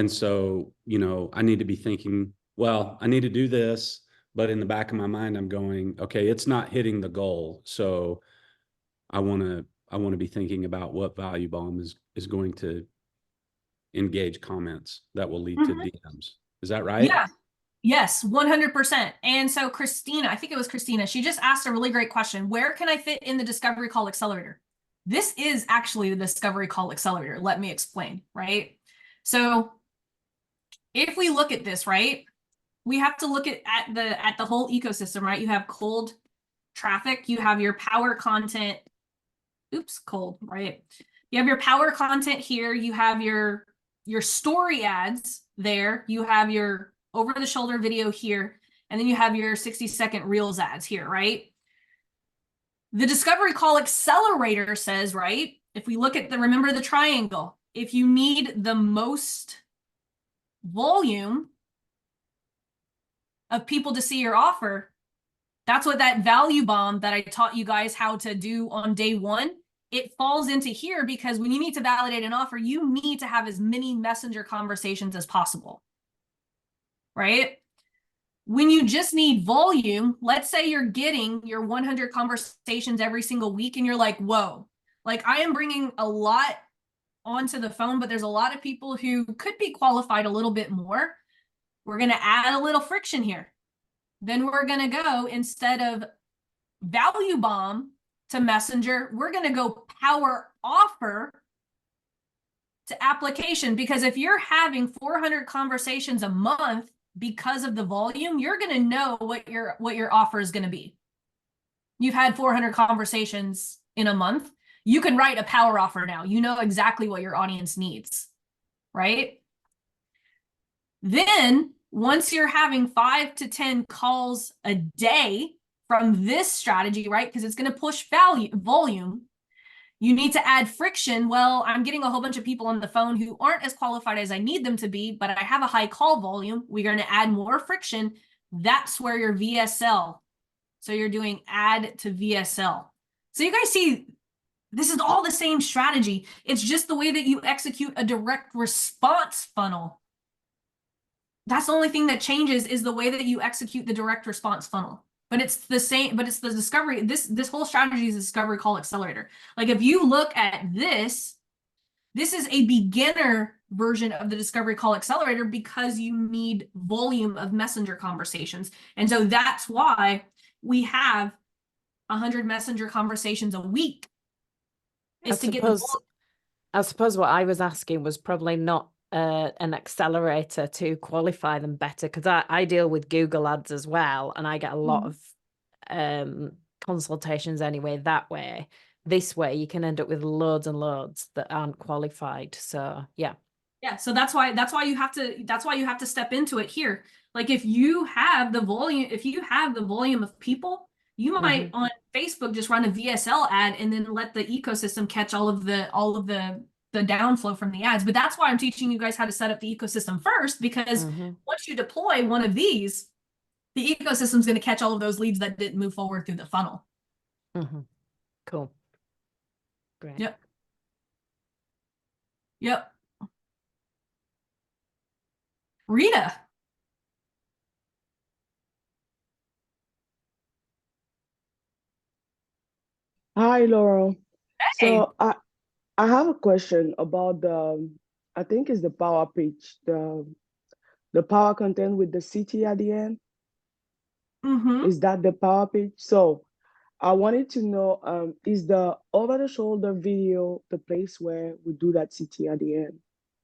so, I need to be thinking, well, I need to do this, but in the back of my mind, I'm going, okay, it's not hitting the goal. So I want to be thinking about what value bomb is going to engage comments that will lead to DMs. Is that right? Yeah. Yes, 100%. And so Christina, I think it was Christina, she just asked a really great question. Where can I fit in the Discovery Call Accelerator? This is actually the Discovery Call Accelerator. Let me explain, right? So if we look at this, right, we have to look at the whole ecosystem, right? You have cold traffic, you have your power content. Oops, cold, right? You have your power content here, you have your story ads there, you have your over-the-shoulder video here, and then you have your 60-second Reels ads here, right? The Discovery Call Accelerator says, right, if we look at remember the triangle, if you need the most volume of people to see your offer, that's what that value bomb that I taught you guys how to do on day one, it falls into here, because when you need to validate an offer, you need to have as many messenger conversations as possible, right? When you just need volume, let's say you're getting your 100 conversations every single week and you're like, whoa, like I am bringing a lot onto the phone, but there's a lot of people who could be qualified a little bit more. We're going to add a little friction here. Then we're going to go, instead of value bomb to messenger, we're going to go power offer to application. Because if you're having 400 conversations a month because of the volume, you're going to know what your offer is going to be. You've had 400 conversations in a month. You can write a power offer now. You know exactly what your audience needs, right? Then once you're having 5 to 10 calls a day from this strategy, right? Because it's going to push volume. You need to add friction. Well, I'm getting a whole bunch of people on the phone who aren't as qualified as I need them to be, but I have a high call volume. We're going to add more friction. That's where your VSL. So you're doing add to VSL. So you guys see, this is all the same strategy. It's just the way that you execute a direct response funnel. That's the only thing that changes, is the way that you execute the direct response funnel. But it's the same, but it's the discovery. This whole strategy is a Discovery Call Accelerator. Like if you look at this is a beginner version of the Discovery Call Accelerator, because you need volume of messenger conversations. And so that's why we have 100 messenger conversations a week. I suppose what I was asking was probably not an accelerator to qualify them better, because I deal with Google ads as well, and I get a lot of consultations anyway that way. This way you can end up with loads and loads that aren't qualified. So yeah, so that's why you have to step into it here. Like if you have the volume of people, you might on Facebook just run a VSL ad and then let the ecosystem catch all of the downflow from the ads. But that's why I'm teaching you guys how to set up the ecosystem first, because once you deploy one of these, the ecosystem is going to catch all of those leads that didn't move forward through the funnel. Cool. Great. Yep. Rita. Hi, Laurel. Hey. So I have a question about I think it's the power page, the power content with the CT at the end. Is that the power page? So I wanted to know, is the over-the-shoulder video the place where we do that CT at the end?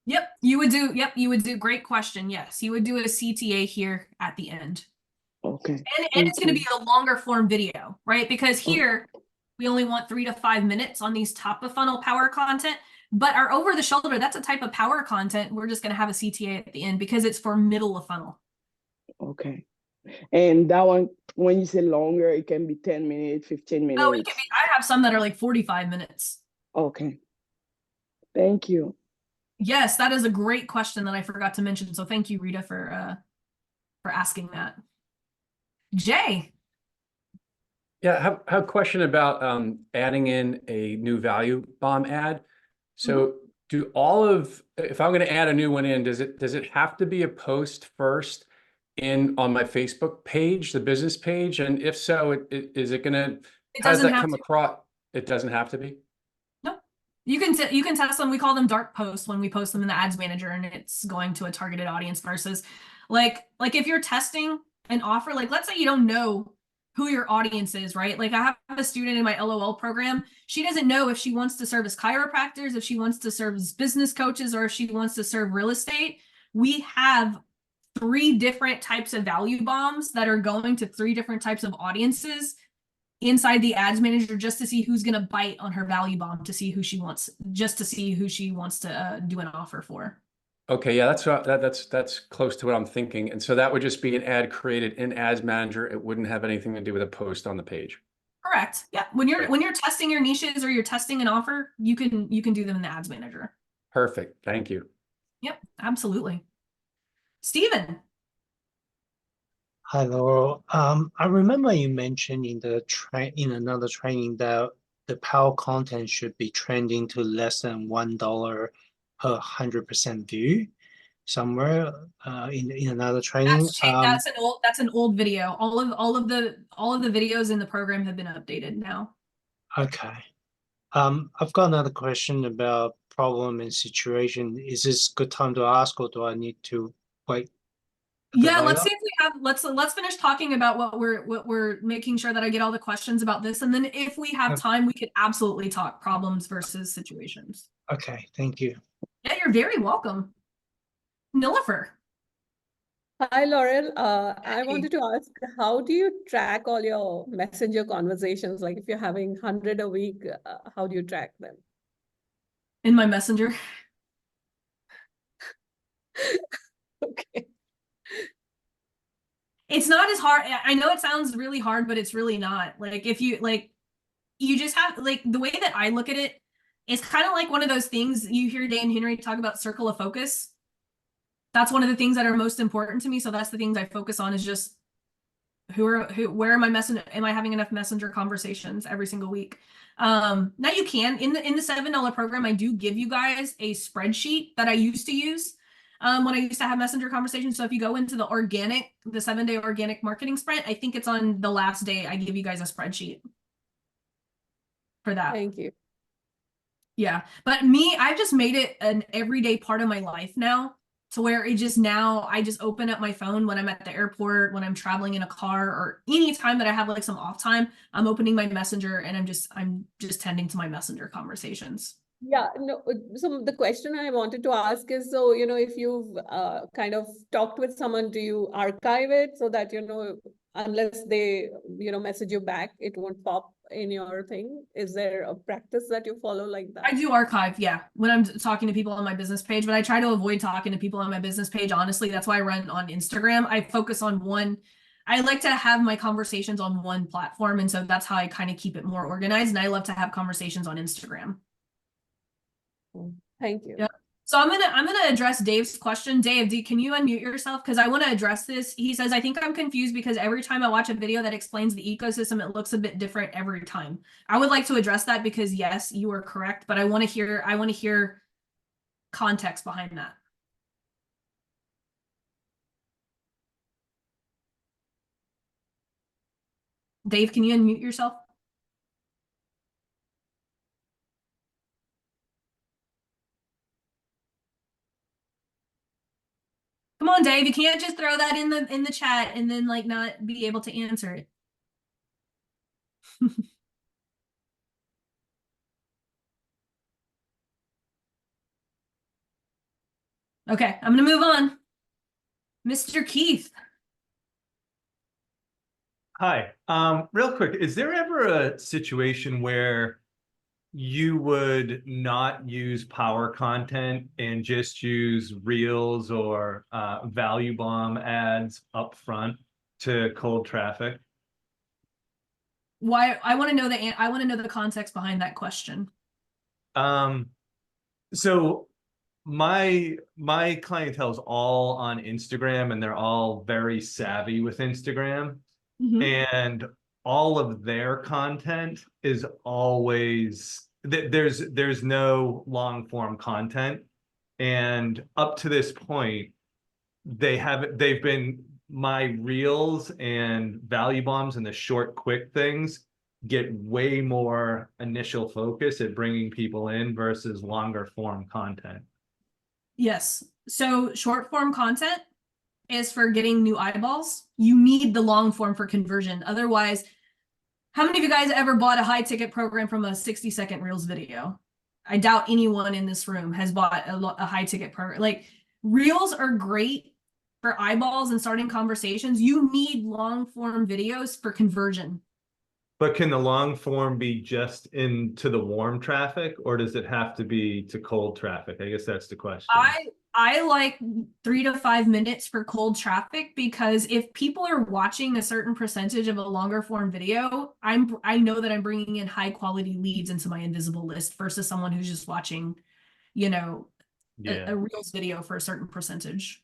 Yep, you would do. Great question. Yes, you would do a CTA here at the end. Okay. And it's going to be a longer form video, right? Because here we only want 3 to 5 minutes on these top of funnel power content, but our over the shoulder, that's a type of power content. We're just going to have a CTA at the end because it's for middle of funnel. Okay. And that one, when you say longer, it can be 10 minutes, 15 minutes. Oh, it can be, I have some that are like 45 minutes. Okay. Thank you. Yes, that is a great question that I forgot to mention. So thank you, Rita, for asking that. Jay. Yeah, I have a question about adding in a new value bomb ad. So do if I'm going to add a new one in, does it have to be a post first on my Facebook page, the business page? And if so, is it going to, how does that come across? It doesn't have to be? No, you can test them. We call them dark posts when we post them in the ads manager, and it's going to a targeted audience versus like if you're testing an offer, like let's say you don't know who your audience is, right? Like I have a student in my LOL program. She doesn't know if she wants to serve as chiropractors, if she wants to serve as business coaches, or if she wants to serve real estate. We have 3 different types of value bombs that are going to 3 different types of audiences inside the ads manager, just to see who's going to bite on her value bomb, to see who she wants, just to see who she wants to do an offer for. Okay, yeah, that's close to what I'm thinking. And so that would just be an ad created in Ads Manager. It wouldn't have anything to do with a post on the page. Correct. Yeah. When you're testing your niches or you're testing an offer, you can do them in the ads manager. Perfect. Thank you. Yep, absolutely. Steven. Hi, Laurel. I remember you mentioned in another training that the power content should be trending to less than $1 per 100% view somewhere in another training. That's an old video. All of the videos in the program have been updated now. Okay. I've got another question about problem and situation. Is this good time to ask, or do I need to wait? Yeah, let's see if we have, let's finish talking about what we're making sure that I get all the questions about this. And then if we have time, we could absolutely talk problems versus situations. Okay, thank you. Yeah, you're very welcome. Nilifer. Hi, Laurel. I wanted to ask, how do you track all your messenger conversations? Like if you're having 100 a week, how do you track them? In my messenger. Okay. It's not as hard. I know it sounds really hard, but it's really not. Like if you you just have, like, the way that I look at it, it's kind of like one of those things you hear Dan Henry talk about, circle of focus. That's one of the things that are most important to me. So that's the things I focus on, is just where am I having enough messenger conversations every single week? Now you can, in the $7 program, I do give you guys a spreadsheet that I used to use when I used to have messenger conversations. So if you go into the 7-day organic marketing sprint, I think it's on the last day, I give you guys a spreadsheet for that. Thank you. Yeah, but I've just made it an everyday part of my life now, to where I just open up my phone when I'm at the airport, when I'm traveling in a car, or any time that I have like some off time, I'm opening my messenger and I'm just tending to my messenger conversations. Yeah, no, so the question I wanted to ask is, so, if you've kind of talked with someone, do you archive it so that, unless they, message you back, it won't pop in your thing? Is there a practice that you follow like that? I do archive, yeah, when I'm talking to people on my business page, but I try to avoid talking to people on my business page. Honestly, that's why I run on Instagram. I focus on one. I like to have my conversations on one platform, and so that's how I kind of keep it more organized. And I love to have conversations on Instagram. Thank you. Yeah. So I'm gonna address Dave's question. Dave, can you unmute yourself? Because I want to address this. He says, I think I'm confused because every time I watch a video that explains the ecosystem, it looks a bit different every time. I would like to address that, because yes, you are correct, but I want to hear context behind that. Dave, can you unmute yourself? Come on, Dave, you can't just throw that in the chat and then like not be able to answer it. Okay, I'm gonna move on. Mr. Keith. Hi. Real quick, is there ever a situation where you would not use power content and just use reels or value bomb ads up front to cold traffic? Why? I want to know the context behind that question. So my clientele is all on Instagram, and they're all very savvy with Instagram. And all of their content is always, there's no long form content. And up to this point, they've been, my reels and value bombs and the short, quick things get way more initial focus at bringing people in versus longer form content. Yes. So short form content is for getting new eyeballs. You need the long form for conversion. Otherwise, how many of you guys ever bought a high ticket program from a 60-second Reels video? I doubt anyone in this room has bought a high ticket program. Like, Reels are great for eyeballs and starting conversations. You need long form videos for conversion. But can the long form be just into the warm traffic, or does it have to be to cold traffic? I guess that's the question. I like 3 to 5 minutes for cold traffic, because if people are watching a certain percentage of a longer form video, I know that I'm bringing in high quality leads into my invisible list versus someone who's just watching, you know, a Reels video for a certain percentage.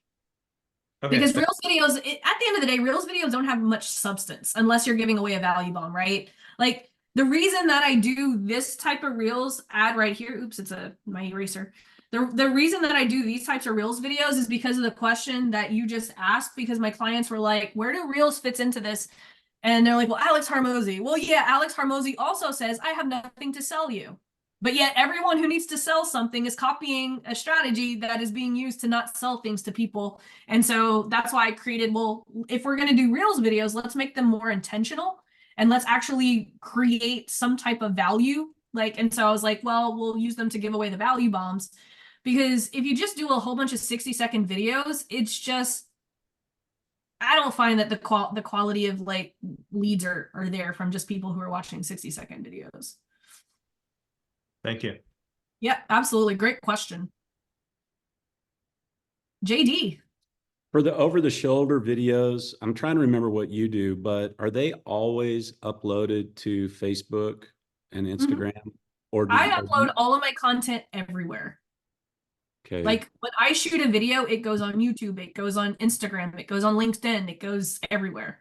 Okay. Because Reels videos, at the end of the day, Reels videos don't have much substance unless you're giving away a value bomb, right? Like, the reason that I do this type of Reels ad right here, oops, it's my eraser. The reason that I do these types of Reels videos is because of the question that you just asked, because my clients were like, where do Reels fits into this? And they're like, well, Alex Hormozi. Well, yeah, Alex Hormozi also says, I have nothing to sell you. But yet everyone who needs to sell something is copying a strategy that is being used to not sell things to people. And so that's why I created, well, if we're going to do Reels videos, let's make them more intentional and let's actually create some type of value. Like, and so I was like, well, we'll use them to give away the value bombs, because if you just do a whole bunch of 60-second videos, it's just, I don't find that the quality of like leads are there from just people who are watching 60-second videos. Thank you. Yeah, absolutely. Great question. JD. For the over-the-shoulder videos, I'm trying to remember what you do, but are they always uploaded to Facebook and Instagram? Or I upload all of my content everywhere. Okay. Like, when I shoot a video, it goes on YouTube, it goes on Instagram, it goes on LinkedIn, it goes everywhere.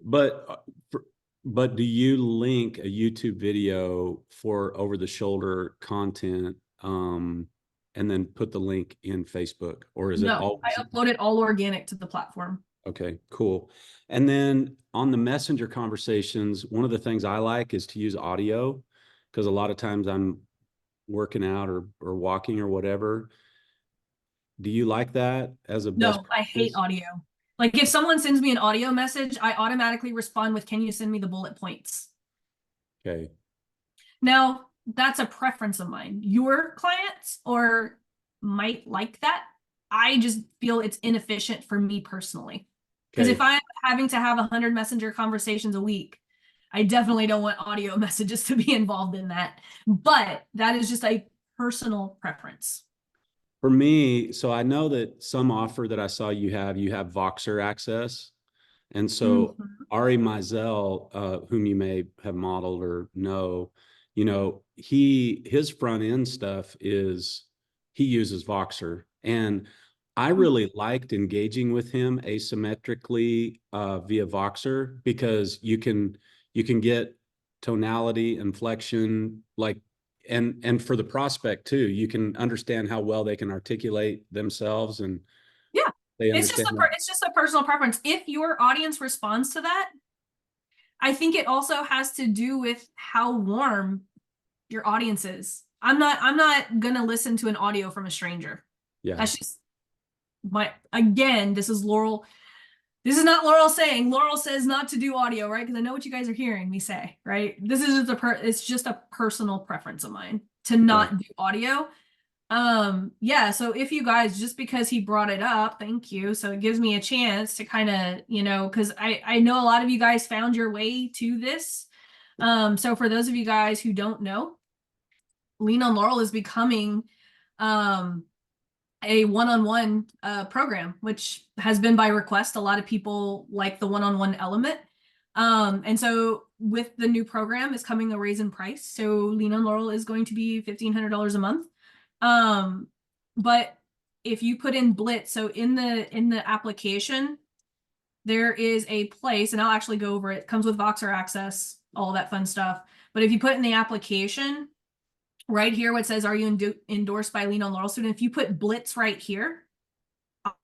But do you link a YouTube video for over-the-shoulder content, and then put the link in Facebook, or is it all? I upload it all organic to the platform. Okay, cool. And then on the messenger conversations, one of the things I like is to use audio, because a lot of times I'm working out or walking or whatever. Do you like that as a best No, I hate audio. Like, if someone sends me an audio message, I automatically respond with, can you send me the bullet points? Okay. Now, that's a preference of mine. Your clients might like that. I just feel it's inefficient for me personally. Because if I'm having to have 100 messenger conversations a week, I definitely don't want audio messages to be involved in that. But that is just a personal preference. For me, so I know that some offer that I saw you have Voxer access. And so Ari Mizell, whom you may have modeled or know, you know, his front end stuff is, he uses Voxer. And I really liked engaging with him asymmetrically via Voxer, because you can get tonality, inflection, like, and for the prospect too, you can understand how well they can articulate themselves, and yeah, they it's just a personal preference. If your audience responds to that, I think it also has to do with how warm your audience is. I'm not gonna listen to an audio from a stranger. Yeah, that's just again, this is Laurel. This is not Laurel saying. Laurel says not to do audio, right? Because I know what you guys are hearing me say, right? This is just it's just a personal preference of mine to not do audio. Yeah, so if you guys, just because he brought it up, thank you. So it gives me a chance to kind of, you know, because I know a lot of you guys found your way to this. So for those of you guys who don't know, Lean on Laurel is becoming a one-on-one program, which has been by request. A lot of people like the one-on-one element. And so with the new program is coming a raise in price. So Lean on Laurel is going to be $1,500 a month. But if you put in Blitz, so in the application, there is a place, and I'll actually go over it. It comes with Voxer access, all that fun stuff. But if you put in the application, right here, what says, are you endorsed by Lean on Laurel student? If you put Blitz right here,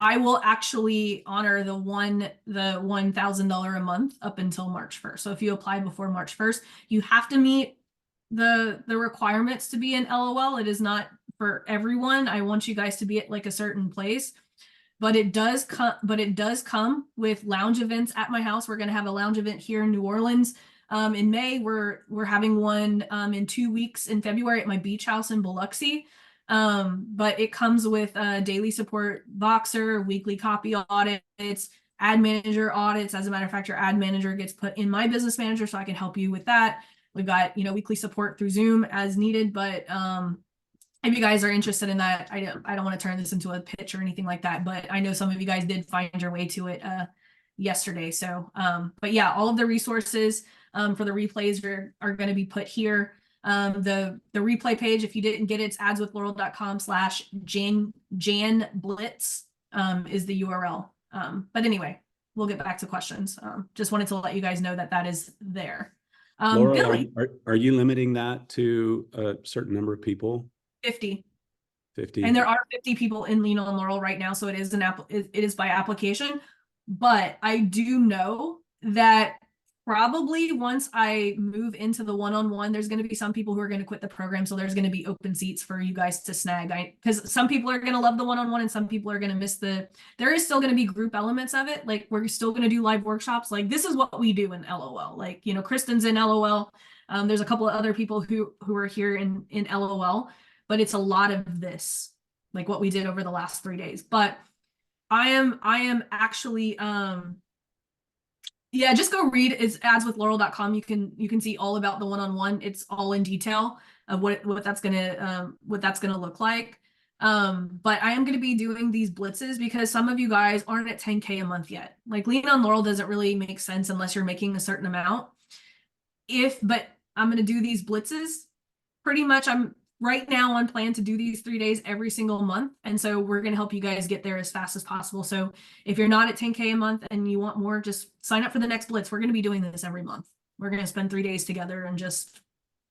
I will actually honor the $1,000 a month up until March 1st. So if you apply before March 1st, you have to meet the requirements to be an LOL. It is not for everyone. I want you guys to be at like a certain place. but it does come with lounge events at my house. We're going to have a lounge event here in New Orleans. In May, we're having one in 2 weeks in February at my beach house in Biloxi. But it comes with daily support Voxer, weekly copy audits, ad manager audits. As a matter of fact, your ad manager gets put in my business manager, so I can help you with that. We've got, weekly support through Zoom as needed, but if you guys are interested in that, I don't want to turn this into a pitch or anything like that, but I know some of you guys did find your way to it yesterday. So, but yeah, all of the resources for the replays are going to be put here. The replay page, if you didn't get it, it's adswithlaurel.com/janblitz is the URL. But anyway, we'll get back to questions. Just wanted to let you guys know that is there. Laura, Billy, are you limiting that to a certain number of people? 50. 50. And there are 50 people in Lean on Laurel right now, so it is it is by application. But I do know that probably once I move into the one-on-one, there's going to be some people who are going to quit the program, so there's going to be open seats for you guys to snag. Because some people are going to love the one-on-one and some people are going to miss there is still going to be group elements of it. Like, we're still going to do live workshops. Like, this is what we do in LOL. Like, Kristen's in LOL. There's a couple of other people who are here in LOL, but it's a lot of this, like what we did over the last 3 days. But I am actually yeah, just go read. It's adswithlaurel.com. You can see all about the one-on-one. It's all in detail of what that's gonna look like. But I am gonna be doing these blitzes because some of you guys aren't at 10K a month yet. Like, Lean on Laurel doesn't really make sense unless you're making a certain amount. But I'm gonna do these blitzes. Pretty much, I'm right now on plan to do these 3 days every single month. And so we're going to help you guys get there as fast as possible. So if you're not at 10K a month and you want more, just sign up for the next blitz. We're going to be doing this every month. We're going to spend 3 days together and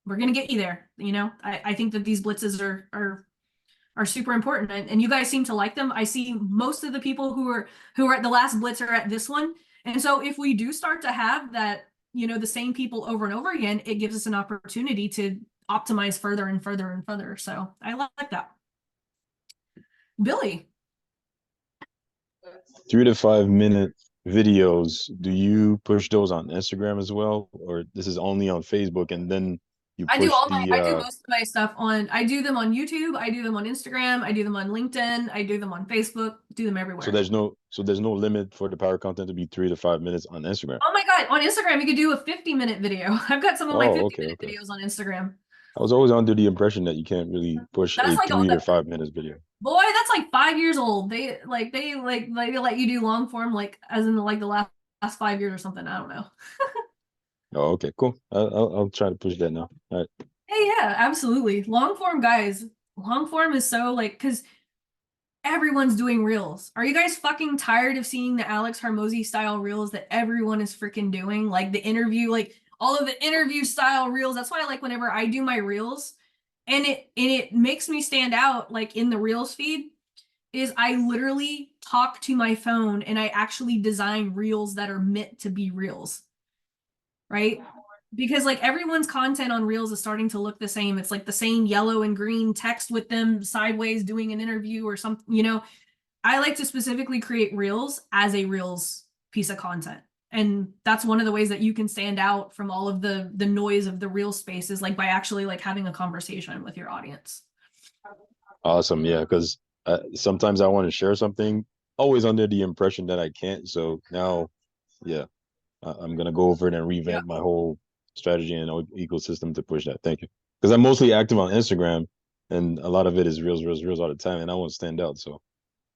we're going to get you there. I think that these blitzes are super important, and you guys seem to like them. I see most of the people who are at the last blitz are at this one. And so if we do start to have that, the same people over and over again, it gives us an opportunity to optimize further and further and further. So I like that. Billy. 3 to 5 minute videos. Do you push those on Instagram as well? Or this is only on Facebook and then you push I do most of my stuff I do them on YouTube, I do them on Instagram, I do them on LinkedIn, I do them on Facebook, do them everywhere. So there's no limit for the power content to be 3 to 5 minutes on Instagram. Oh my God. On Instagram, you could do a 50-minute video. I've got some of my 50-minute videos on Instagram. I was always under the impression that you can't really push That's a like 3 to 5 minutes video. Boy, that's like 5 years old. They let you do long form, like as in like the last 5 years or something. I don't know. Oh, okay, cool. I'll try to push that now. All right. Hey, yeah, absolutely. Long form, guys. Long form is so because everyone's doing reels. Are you guys fucking tired of seeing the Alex Hormozy style reels that everyone is freaking doing? Like the interview, like all of the interview style reels. That's why I like whenever I do my reels, and it makes me stand out. Like in the reels feed, is I literally talk to my phone and I actually design reels that are meant to be reels. Right? Because like everyone's content on reels is starting to look the same. It's like the same yellow and green text with them sideways doing an interview or something. I like to specifically create reels as a reels piece of content. And that's one of the ways that you can stand out from all of the noise of the reel space is like by actually like having a conversation with your audience. Awesome. Yeah, because sometimes I want to share something, always under the impression that I can't. So now, yeah, I'm going to go over it and revamp my whole strategy and ecosystem to push that. Thank you. Because I'm mostly active on Instagram and a lot of it is reels all the time and I want to stand out. So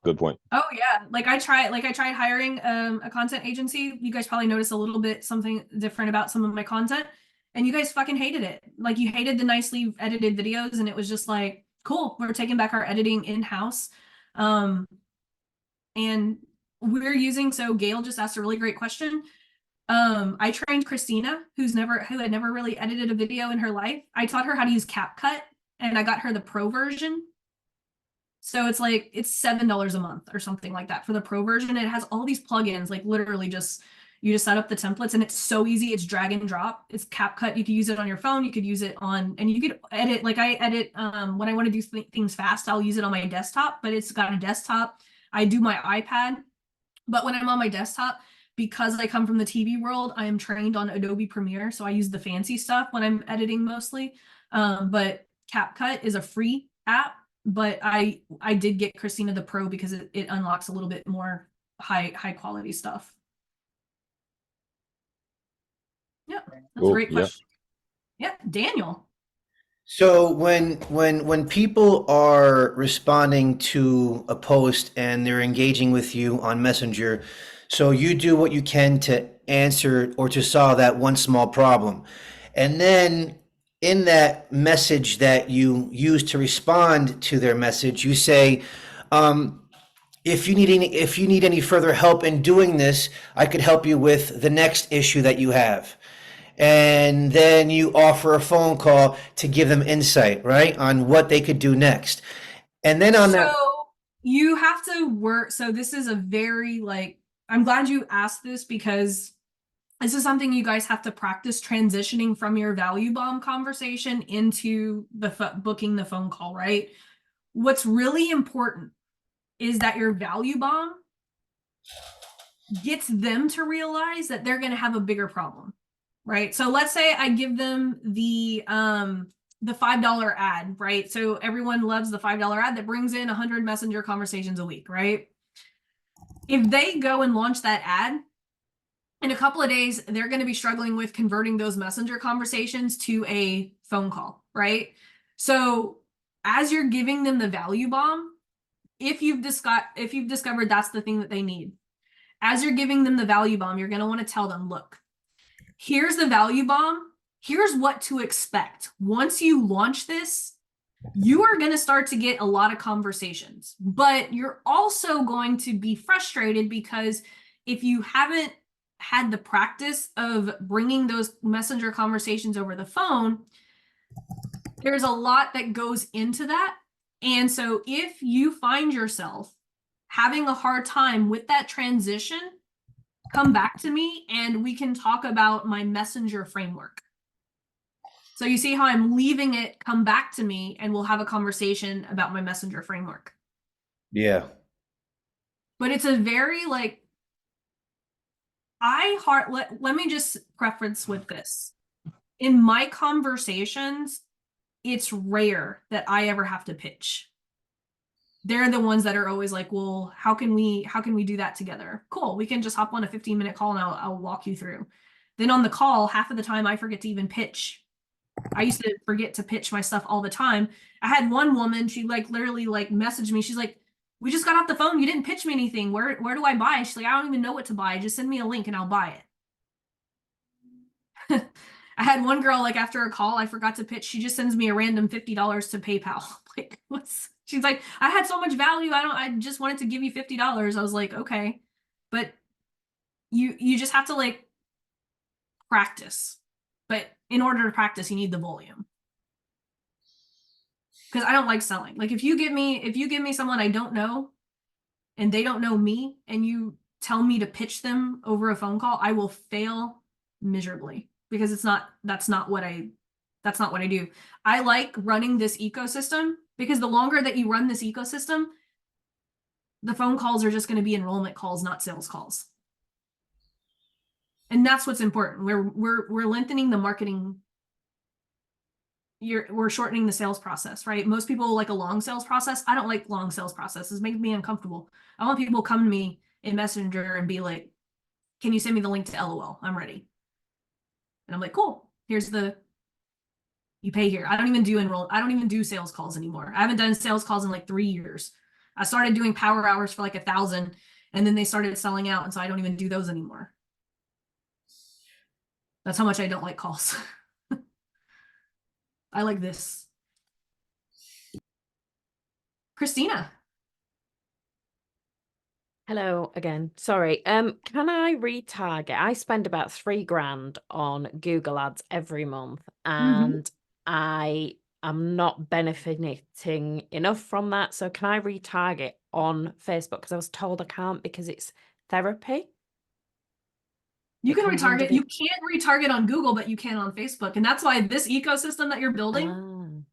good point. Oh yeah. I tried hiring a content agency. You guys probably noticed a little bit something different about some of my content and you guys fucking hated it. Like you hated the nicely edited videos and it was just like, cool, we're taking back our editing in-house. And we're using, so Gail just asked a really great question. I trained Christina, who had never really edited a video in her life. I taught her how to use CapCut and I got her the pro version. So it's $7 a month or something like that for the pro version. It has all these plugins, like literally you just set up the templates and it's so easy. It's drag and drop. It's CapCut. You can use it on your phone. You could use it and you could edit, like I edit, when I want to do things fast, I'll use it on my desktop, but it's got a desktop. I do my iPad, but when I'm on my desktop, because I come from the TV world, I am trained on Adobe Premiere. So I use the fancy stuff when I'm editing mostly. But CapCut is a free app, but I did get Christina the Pro because it unlocks a little bit more high quality stuff. Yeah, that's a great question. Yeah, Daniel. So when people are responding to a post and they're engaging with you on Messenger, so you do what you can to answer or to solve that one small problem. And then in that message that you use to respond to their message, you say, if you need any further help in doing this, I could help you with the next issue that you have. And then you offer a phone call to give them insight, right, on what they could do next. And then on that. So you have to work. So this is a very I'm glad you asked this because this is something you guys have to practice transitioning from your value bomb conversation into the booking the phone call, right? What's really important is that your value bomb gets them to realize that they're going to have a bigger problem, right? So let's say I give them the $5 ad, right? So everyone loves the $5 ad that brings in 100 messenger conversations a week, right? If they go and launch that ad, in a couple of days, they're going to be struggling with converting those messenger conversations to a phone call, right? So as you're giving them the value bomb, if you've discovered that's the thing that they need, as you're giving them the value bomb, you're going to want to tell them, look, here's the value bomb. Here's what to expect. Once you launch this, you are going to start to get a lot of conversations, but you're also going to be frustrated because if you haven't had the practice of bringing those messenger conversations over the phone, there's a lot that goes into that. And so if you find yourself having a hard time with that transition, come back to me and we can talk about my messenger framework. So you see how I'm leaving it, come back to me and we'll have a conversation about my messenger framework. Yeah. But it's a very let me just preference with this. In my conversations, it's rare that I ever have to pitch. They're the ones that are always like, well, how can we do that together? Cool. We can just hop on a 15-minute call and I'll walk you through. Then on the call, half of the time I forget to even pitch. I used to forget to pitch my stuff all the time. I had one woman, she literally messaged me. She's like, we just got off the phone. You didn't pitch me anything. Where do I buy? She's like, I don't even know what to buy. Just send me a link and I'll buy it. I had one girl, after a call, I forgot to pitch. She just sends me a random $50 to PayPal. She's like, I had so much value. I just wanted to give you $50. I was like, okay, but you just have to practice. But in order to practice, you need the volume. Because I don't like selling. If you give me someone I don't know and they don't know me and you tell me to pitch them over a phone call, I will fail miserably because that's not what I do. I like running this ecosystem because the longer that you run this ecosystem, the phone calls are just going to be enrollment calls, not sales calls. And that's what's important. We're lengthening the marketing. We're shortening the sales process, right? Most people like a long sales process. I don't like long sales processes. It makes me uncomfortable. I want people to come to me in Messenger and be like, can you send me the link to LOL? I'm ready. And I'm like, cool. You pay here. I don't even do sales calls anymore. I haven't done sales calls in 3 years. I started doing power hours for 1,000 and then they started selling out. And so I don't even do those anymore. That's how much I don't like calls. I like this. Christina. Hello again. Sorry. Can I retarget? I spend about $3,000 on Google Ads every month, and I am not benefiting enough from that. So can I retarget on Facebook? Because I was told I can't because it's therapy. You can retarget. You can't retarget on Google, but you can on Facebook. And that's why this ecosystem that you're building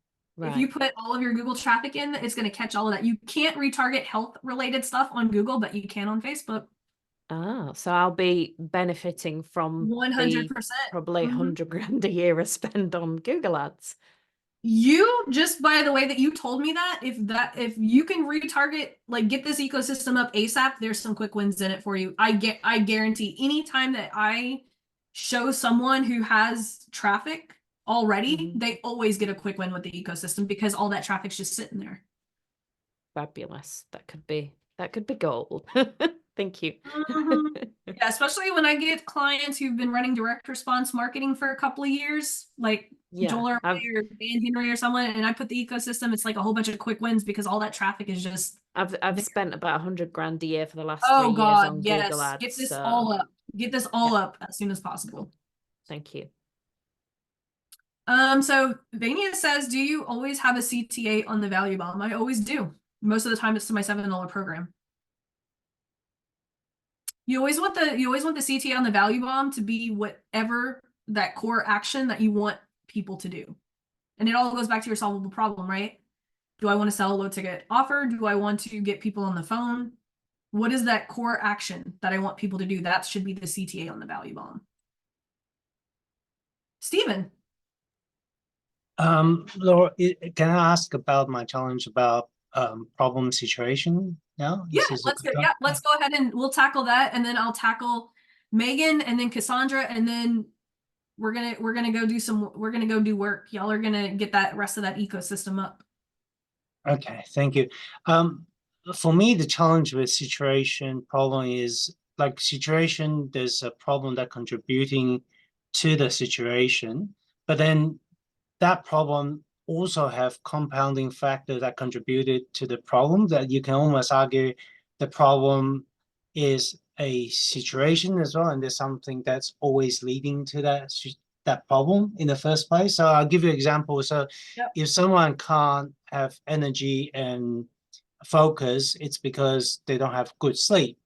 If you put all of your Google traffic in, it's going to catch all of that. You can't retarget health related stuff on Google, but you can on Facebook. Oh, so I'll be benefiting from 100%. Probably 100 grand a year I spend on Google ads. You just by the way that you told me that, if you can retarget, like get this ecosystem up ASAP, there's some quick wins in it for you. I guarantee anytime that I show someone who has traffic already, they always get a quick win with the ecosystem because all that traffic's just sitting there. Fabulous. That could be gold. Thank you. Yeah, especially when I get clients who've been running direct response marketing for a couple of years, like Joel or Dan Henry or someone, and I put the ecosystem, it's like a whole bunch of quick wins because all that traffic is just. I've spent about 100 grand a year for the last 3 years on Google ads. Get this all up. Get this all up as soon as possible. Thank you. So Vania says, do you always have a CTA on the value bomb? I always do. Most of the time it's to my $7 program. You always want the CTA on the value bomb to be whatever that core action that you want people to do. And it all goes back to your solvable problem, right? Do I want to sell a low ticket offer? Do I want to get people on the phone? What is that core action that I want people to do? That should be the CTA on the value bomb. Stephen. Laura, can I ask about my challenge about problem situation now? Yeah, let's go ahead and we'll tackle that, and then I'll tackle Megan, and then Cassandra, and then we're gonna go do work. Y'all are gonna get that rest of that ecosystem up. Okay, thank you. For me, the challenge with situation problem is like situation. There's a problem that contributing to the situation, but then that problem also have compounding factor that contributed to the problem, that you can almost argue the problem is a situation as well, and there's something that's always leading to that problem in the first place. So I'll give you an example. So if someone can't have energy and focus, it's because they don't have good sleep.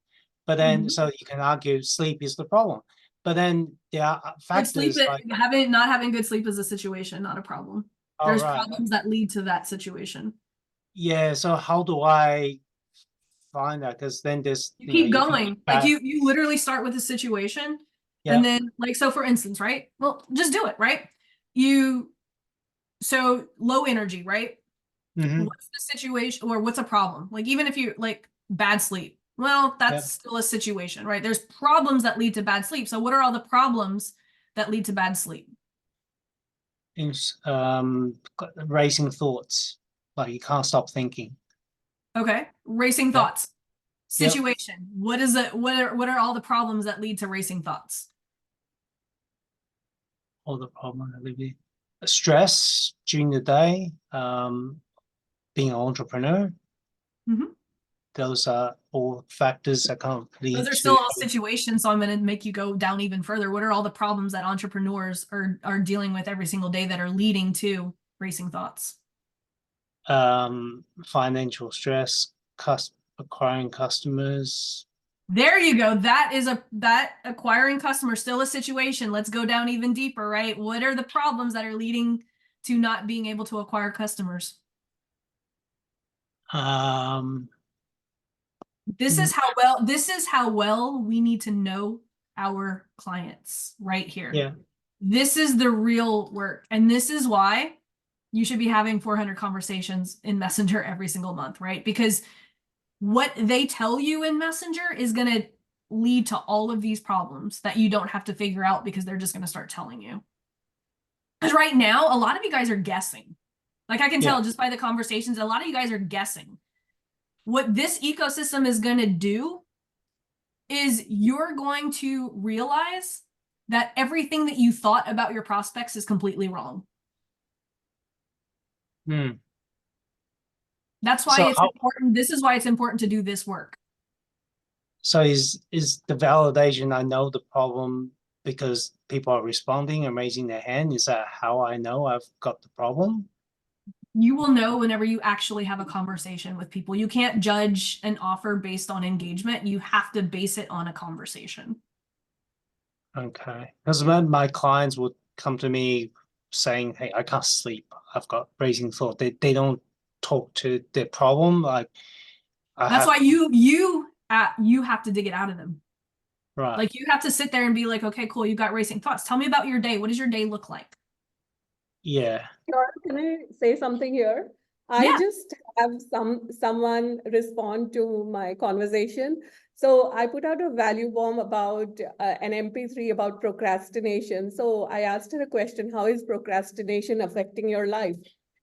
But then so you can argue sleep is the problem. But then there are factors like not having good sleep is a situation, not a problem. There's problems that lead to that situation. Yeah, so how do I find that? Because then there's you keep going. Like you literally start with a situation, and then like, so for instance, right? Well, just do it, right? So low energy, right? What's the situation, or what's a problem? Like even if you like bad sleep, well, that's still a situation, right? There's problems that lead to bad sleep. So what are all the problems that lead to bad sleep? Racing thoughts, like you can't stop thinking. Okay, racing thoughts. Situation. What is it? What are all the problems that lead to racing thoughts? All the problems that lead to stress during the day, being an entrepreneur. Those are all factors that can't lead. Those are still all situations, so I'm going to make you go down even further. What are all the problems that entrepreneurs are dealing with every single day that are leading to racing thoughts? Financial stress, acquiring customers. There you go. That acquiring customers still a situation. Let's go down even deeper, right? What are the problems that are leading to not being able to acquire customers? This is how well we need to know our clients right here. Yeah. This is the real work. And this is why you should be having 400 conversations in Messenger every single month, right? Because what they tell you in Messenger is going to lead to all of these problems that you don't have to figure out because they're just going to start telling you. Because right now, a lot of you guys are guessing. Like I can tell just by the conversations, a lot of you guys are guessing. What this ecosystem is going to do is you're going to realize that everything that you thought about your prospects is completely wrong. That's why it's important. This is why it's important to do this work. So is the validation, I know the problem because people are responding and raising their hand. Is that how I know I've got the problem? You will know whenever you actually have a conversation with people. You can't judge an offer based on engagement. You have to base it on a conversation. Okay. Because my clients would come to me saying, hey, I can't sleep, I've got racing thought. They don't talk to their problem. Like that's why you have to dig it out of them. Right. Like you have to sit there and be like, okay, cool, you got racing thoughts. Tell me about your day. What does your day look like? Yeah. Can I say something here? I just have someone respond to my conversation. So I put out a value bomb about an MP3 about procrastination. So I asked her a question, how is procrastination affecting your life?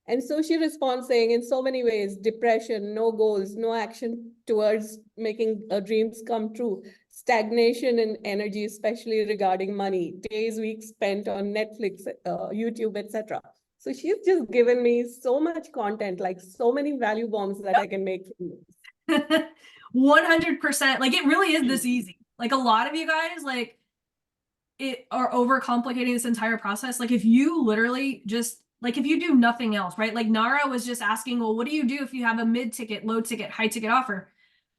And so she responds saying, in so many ways, depression, no goals, no action towards making dreams come true, stagnation in energy, especially regarding money, days, weeks spent on Netflix, YouTube, etc. So she's just given me so much content, like so many value bombs that I can make from this. 100%. Like it really is this easy. Like a lot of you guys like it are overcomplicating this entire process. Like if you literally just like if you do nothing else, right? Like Nara was just asking, well, what do you do if you have a mid-ticket, low-ticket, high-ticket offer?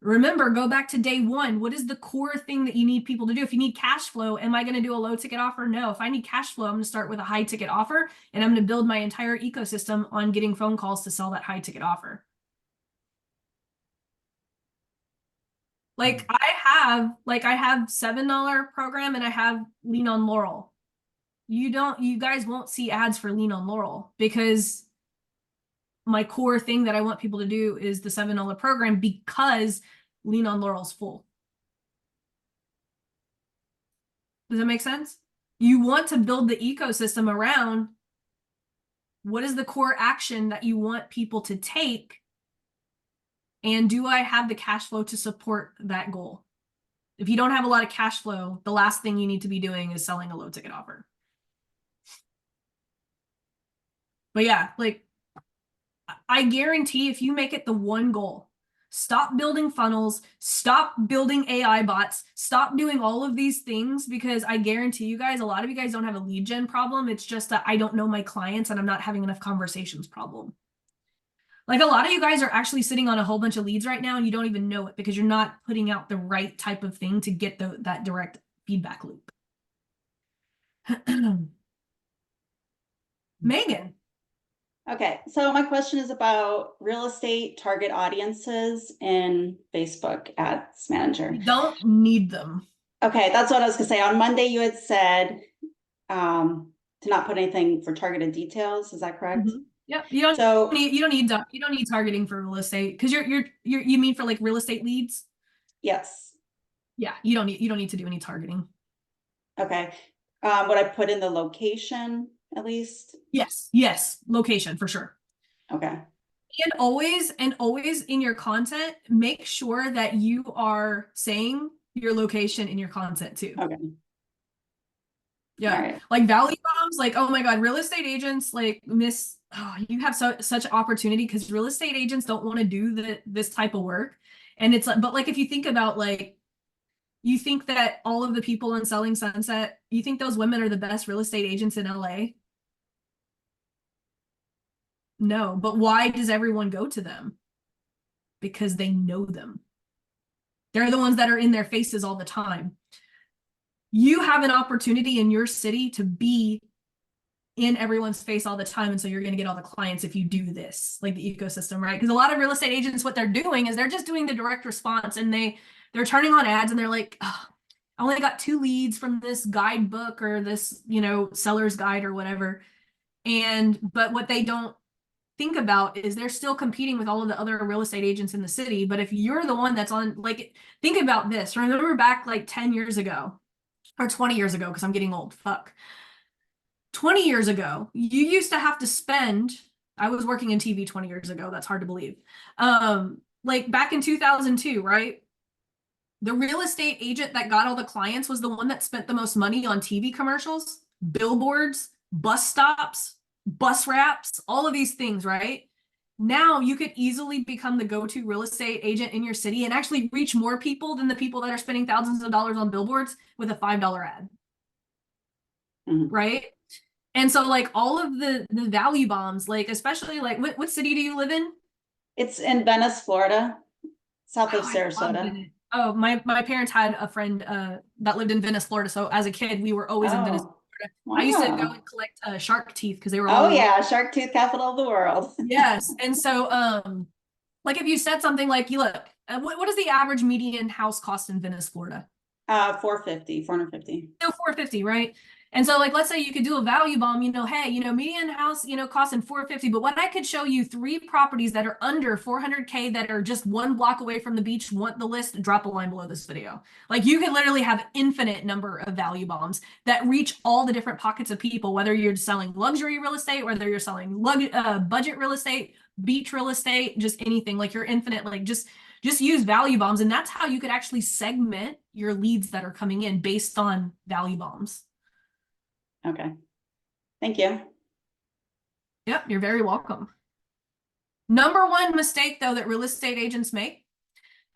Remember, go back to day one. What is the core thing that you need people to do? If you need cash flow, am I going to do a low ticket offer? No. If I need cash flow, I'm going to start with a high ticket offer and I'm going to build my entire ecosystem on getting phone calls to sell that high ticket offer. Like I have $7 program and I have Lean on Laurel. You guys won't see ads for Lean on Laurel because my core thing that I want people to do is the $7 program because Lean on Laurel's full. Does that make sense? You want to build the ecosystem around what is the core action that you want people to take, and do I have the cash flow to support that goal? If you don't have a lot of cash flow, the last thing you need to be doing is selling a low ticket offer. But yeah, like I guarantee if you make it the one goal, stop building funnels, stop building AI bots, stop doing all of these things, because I guarantee you guys, a lot of you guys don't have a lead gen problem. It's just that I don't know my clients and I'm not having enough conversations problem. Like a lot of you guys are actually sitting on a whole bunch of leads right now and you don't even know it because you're not putting out the right type of thing to get that direct feedback loop. Megan. Okay, so my question is about real estate target audiences in Facebook Ads Manager. You don't need them. Okay, that's what I was gonna say. On Monday, you had said to not put anything for targeted details. Is that correct? Mm-hmm. Yep. You don't need targeting for real estate because you mean for like real estate leads? Yes. Yeah, you don't need to do any targeting. Okay. Would I put in the location at least? Yes, location for sure. Okay. And always in your content, make sure that you are saying your location in your content too. Okay. Yeah. Right. Like value bombs, like, oh my God, real estate agents like you have such opportunity because real estate agents don't want to do this type of work. And it's like, but like, if you think about like, you think that all of the people in Selling Sunset, you think those women are the best real estate agents in LA? No, but why does everyone go to them? Because they know them. They're the ones that are in their faces all the time. You have an opportunity in your city to be in everyone's face all the time. And so you're going to get all the clients if you do this, like the ecosystem, right? Because a lot of real estate agents, what they're doing is they're just doing the direct response and they're turning on ads and they're like, oh, I only got 2 leads from this guidebook or this, seller's guide or whatever. But what they don't think about is they're still competing with all of the other real estate agents in the city. But if you're the one that's on, like, think about this. Remember back like 10 years ago or 20 years ago, because I'm getting old, 20 years ago, you used to have to spend, I was working in TV 20 years ago. That's hard to believe. Like back in 2002, right? The real estate agent that got all the clients was the one that spent the most money on TV commercials, billboards, bus stops, bus wraps, all of these things, right? Now you could easily become the go-to real estate agent in your city and actually reach more people than the people that are spending thousands of dollars on billboards with a $5 ad. Mm-hmm. Right? And so like all of the value bombs, like especially like what city do you live in? It's in Venice, Florida, south of Sarasota. Oh, my parents had a friend that lived in Venice, Florida. So as a kid, we were always in Venice, Florida. I used to go Wow. and collect shark teeth because they were Oh all yeah, shark tooth capital of the world. yes. And so like if you said something like, you look, what is the average median house cost in Venice, Florida? 450. So 450, right? And so like, let's say you could do a value bomb, you know, hey, you know, median house, you know, costing 450, but what I could show you 3 properties that are under 400K that are just 1 block away from the beach, want the list, drop a line below this video. Like you can literally have infinite number of value bombs that reach all the different pockets of people, whether you're selling luxury real estate, whether you're selling budget real estate, beach real estate, just anything, like you're infinite, like just use value bombs. And that's how you could actually segment your leads that are coming in based on value bombs. Okay. Thank you. Yep, you're very welcome. Number 1 mistake, though, that real estate agents make.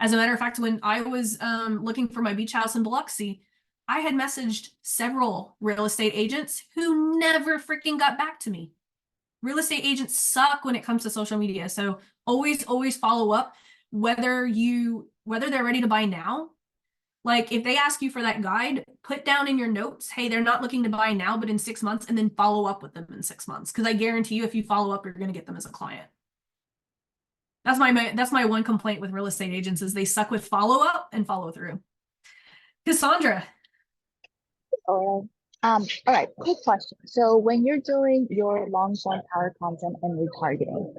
As a matter of fact, when I was looking for my beach house in Biloxi, I had messaged several real estate agents who never freaking got back to me. Real estate agents suck when it comes to social media. So always follow up, whether they're ready to buy now. Like if they ask you for that guide, put down in your notes, hey, they're not looking to buy now, but in 6 months, and then follow up with them in 6 months. Because I guarantee you, if you follow up, you're going to get them as a client. That's my one complaint with real estate agents is they suck with follow up and follow through. Cassandra. All right, quick question. So when you're doing your long-form power content and retargeting,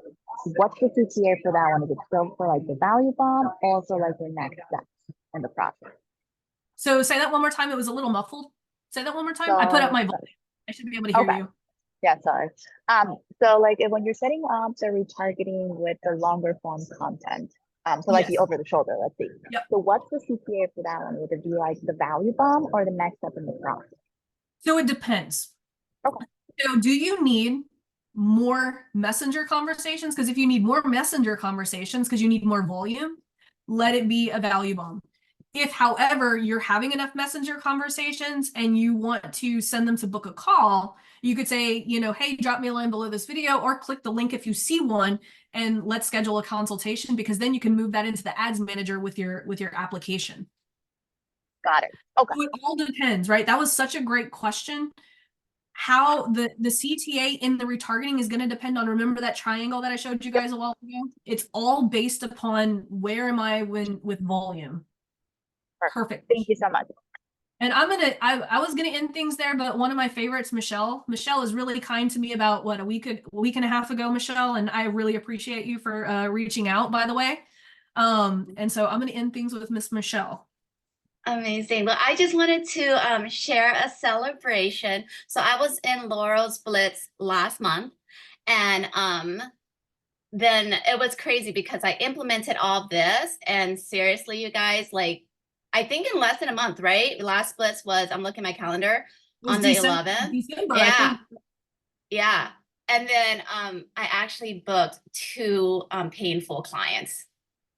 what's the CTA for that one? Is it still for like the value bomb, also like the next steps in the process? So say that one more time. It was a little muffled. Say that one more time. So, I put up my volume. I should be able to hear you. Yeah, sorry. So like when you're setting up the retargeting with the longer form content, so like the over the shoulder, let's see. Yep. So what's the CPA for that one? Would it be like the value bomb or the next step in the process? So it depends. Okay. So do you need more messenger conversations? Because if you need more messenger conversations because you need more volume, let it be a value bomb. If, however, you're having enough messenger conversations and you want to send them to book a call, you could say, you know, hey, drop me a line below this video or click the link if you see one and let's schedule a consultation, because then you can move that into the ads manager with your application. Got it. Okay. So it all depends, right? That was such a great question. How the CTA in the retargeting is going to depend on, remember that triangle that I showed you guys a while ago? It's all based upon where am I with volume. Perfect. Thank you so much. And I was gonna end things there, but one of my favorites, Michelle is really kind to me about a week and a half ago, Michelle, and I really appreciate you for reaching out, by the way. And so I'm gonna end things with Miss Michelle. Amazing. Well, I just wanted to share a celebration. So I was in Laurel's Blitz last month, and then it was crazy because I implemented all this, and seriously, you guys, like, I think in less than a month, right? Last Blitz was, I'm looking at my calendar, on the 11th. December, yeah. Yeah. And then I actually booked 2 painful clients.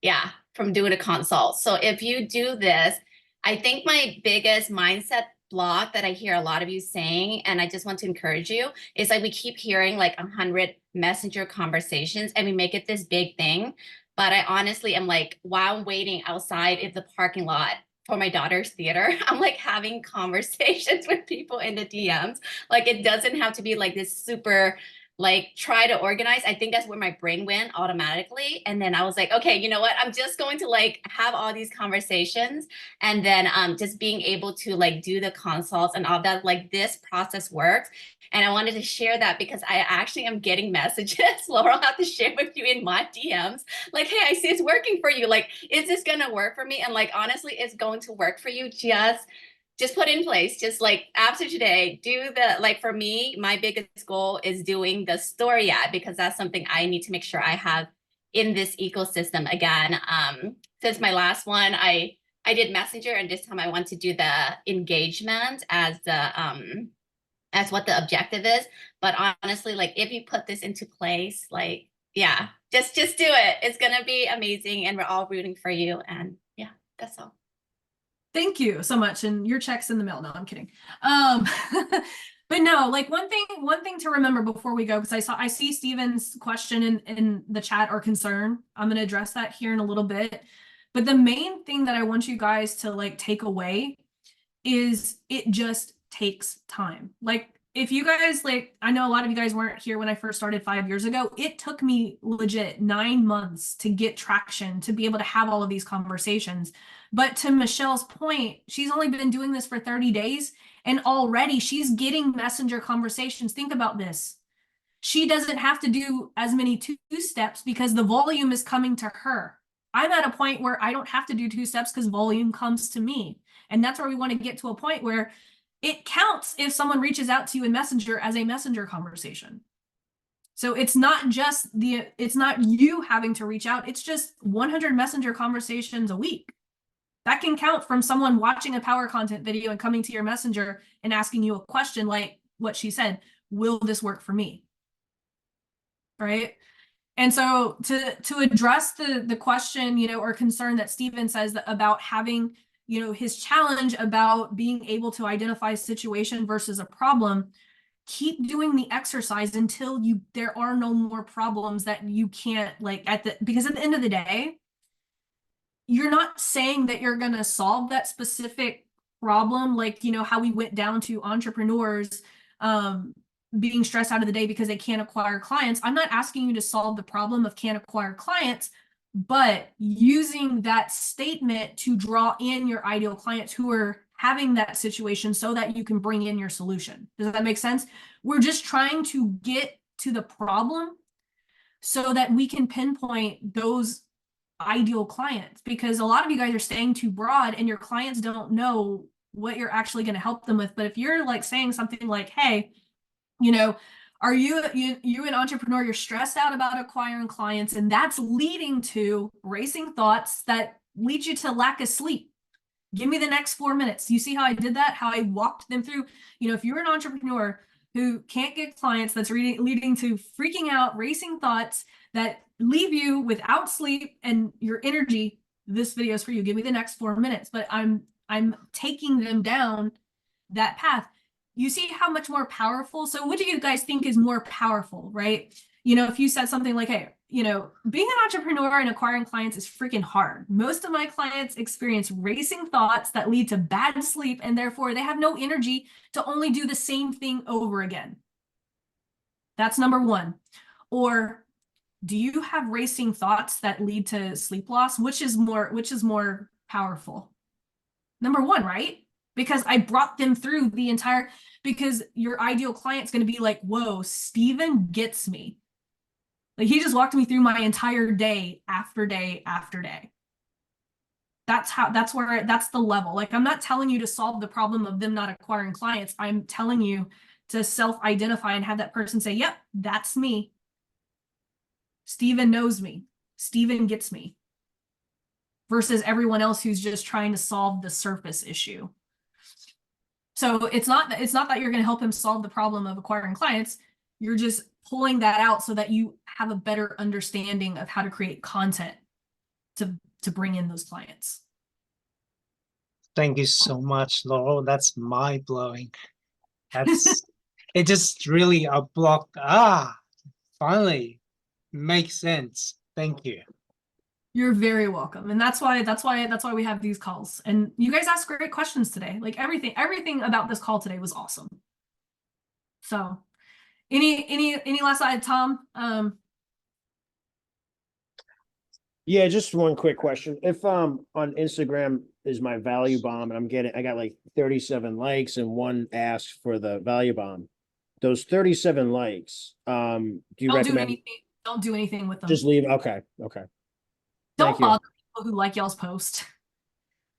Yeah, from doing a consult. So if you do this, I think my biggest mindset block that I hear a lot of you saying, and I just want to encourage you, is like we keep hearing like 100 messenger conversations and we make it this big thing. But I honestly am like, while I'm waiting outside in the parking lot for my daughter's theater, I'm like having conversations with people in the DMs. Like it doesn't have to be like this super like try to organize. I think that's where my brain went automatically. And then I was like, okay, you know what? I'm just going to like have all these conversations, and then just being able to like do the consults and all that, like this process works. And I wanted to share that because I actually am getting messages, Laura, I'll have to share with you in my DMs. Like, hey, I see it's working for you. Like, is this gonna work for me? And like, honestly, it's going to work for you. Just put in place, just like after today, do the, like for me, my biggest goal is doing the story ad, because that's something I need to make sure I have in this ecosystem again. Since my last one, I did Messenger, and this time I want to do the engagement as the, as what the objective is. But honestly, like if you put this into place, like, yeah, just do it. It's gonna be amazing, and we're all rooting for you. And yeah, that's all. Thank you so much. And your check's in the mail. No, I'm kidding. But no, like one thing to remember before we go, because I see Steven's question in the chat or concern. I'm going to address that here in a little bit. But the main thing that I want you guys to like take away is it just takes time. Like if you guys, like, I know a lot of you guys weren't here when I first started 5 years ago. It took me legit 9 months to get traction, to be able to have all of these conversations. But to Michelle's point, she's only been doing this for 30 days and already she's getting messenger conversations. Think about this. She doesn't have to do as many two steps because the volume is coming to her. I'm at a point where I don't have to do 2 steps because volume comes to me. And that's where we want to get to a point where it counts if someone reaches out to you in Messenger as a messenger conversation. So it's not just it's not you having to reach out. It's just 100 messenger conversations a week. That can count from someone watching a power content video and coming to your messenger and asking you a question like what she said, will this work for me? Right? And so to address the question, you know, or concern that Stephen says about having, you know, his challenge about being able to identify a situation versus a problem, keep doing the exercise until there are no more problems that you can't, like, because at the end of the day, you're not saying that you're going to solve that specific problem, like, you know, how we went down to entrepreneurs being stressed out of the day because they can't acquire clients. I'm not asking you to solve the problem of can't acquire clients, but using that statement to draw in your ideal clients who are having that situation so that you can bring in your solution. Does that make sense? We're just trying to get to the problem so that we can pinpoint those ideal clients, because a lot of you guys are staying too broad and your clients don't know what you're actually going to help them with. But if you're like saying something like, hey, you know, are you an entrepreneur, you're stressed out about acquiring clients, and that's leading to racing thoughts that lead you to lack of sleep. Give me the next 4 minutes. You see how I did that? How I walked them through, you know, if you're an entrepreneur who can't get clients, that's leading to freaking out, racing thoughts that leave you without sleep and your energy, this video is for you. Give me the next 4 minutes. But I'm taking them down that path. You see how much more powerful. So what do you guys think is more powerful, right? You know, if you said something like, hey, you know, being an entrepreneur and acquiring clients is freaking hard. Most of my clients experience racing thoughts that lead to bad sleep, and therefore they have no energy to only do the same thing over again. That's number one. Or do you have racing thoughts that lead to sleep loss? Which is more powerful? Number one, right? Because I brought them through the entire, because your ideal client's going to be like, whoa, Stephen gets me. Like, he just walked me through my entire day after day after day. That's the level. Like, I'm not telling you to solve the problem of them not acquiring clients. I'm telling you to self-identify and have that person say, yep, that's me. Stephen knows me. Stephen gets me. Versus everyone else who's just trying to solve the surface issue. So it's not that you're going to help him solve the problem of acquiring clients. You're just pulling that out so that you have a better understanding of how to create content to bring in those clients. Thank you so much, Laurel. That's mind blowing. That's it. Just really unblocked. Finally makes sense. Thank you. You're very welcome. And that's why we have these calls. And you guys asked great questions today. Like, everything about this call today was awesome. So any last slide, Tom? Yeah, just one quick question. If on Instagram is my value bomb and I got like 37 likes and one asked for the value bomb, those 37 likes, do you recommend? Don't do anything with them. Just leave. Okay. Don't bother people who like y'all's post.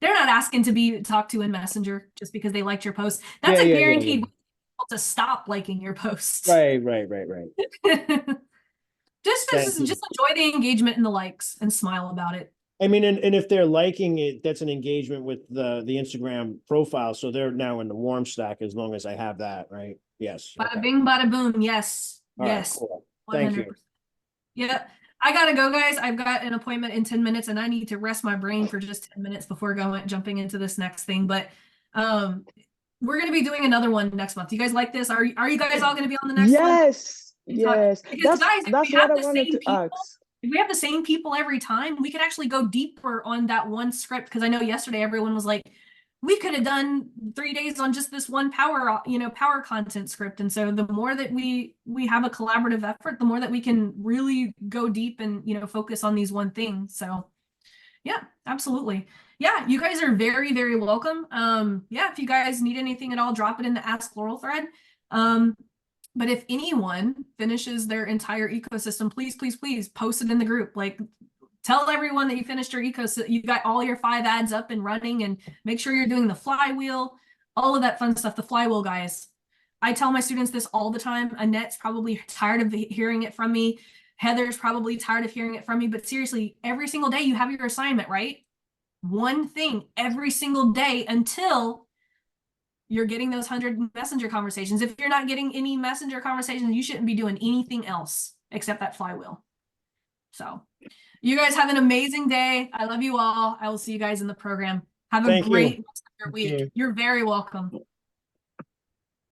They're not asking to be talked to in Messenger just because they liked your post. That's a guaranteed way to stop liking your post. Right. Just enjoy the engagement and the likes and smile about it. I mean, and if they're liking it, that's an engagement with the Instagram profile. So they're now in the warm stack as long as I have that, right? Yes. Bada bing, bada boom. Yes. All yes. Right, cool. 100%. Thank you. Yeah. I gotta go, guys. I've got an appointment in 10 minutes and I need to rest my brain for just 10 minutes before jumping into this next thing. But we're going to be doing another one next month. You guys like this? Are you guys all going to be on the next one? Yes. Because guys, that's what I wanted to ask. If we have the same people every time, we could actually go deeper on that one script. Because I know yesterday everyone was like, we could have done 3 days on just this one power content script. And so the more that we have a collaborative effort, the more that we can really go deep and, focus on these one thing. So yeah, absolutely. Yeah, you guys are very, very welcome. Yeah, if you guys need anything at all, drop it in the Ask Laurel thread. But if anyone finishes their entire ecosystem, please, please, please post it in the group. Like, tell everyone that you finished your ecosystem, you got all your 5 ads up and running, and make sure you're doing the flywheel, all of that fun stuff. The flywheel, guys. I tell my students this all the time. Annette's probably tired of hearing it from me. Heather's probably tired of hearing it from me, but seriously, every single day you have your assignment, right? One thing every single day until you're getting those 100 messenger conversations. If you're not getting any messenger conversations, you shouldn't be doing anything else except that flywheel. So you guys have an amazing day. I love you all. I will see you guys in the program. Have a great rest of your week. You're very welcome.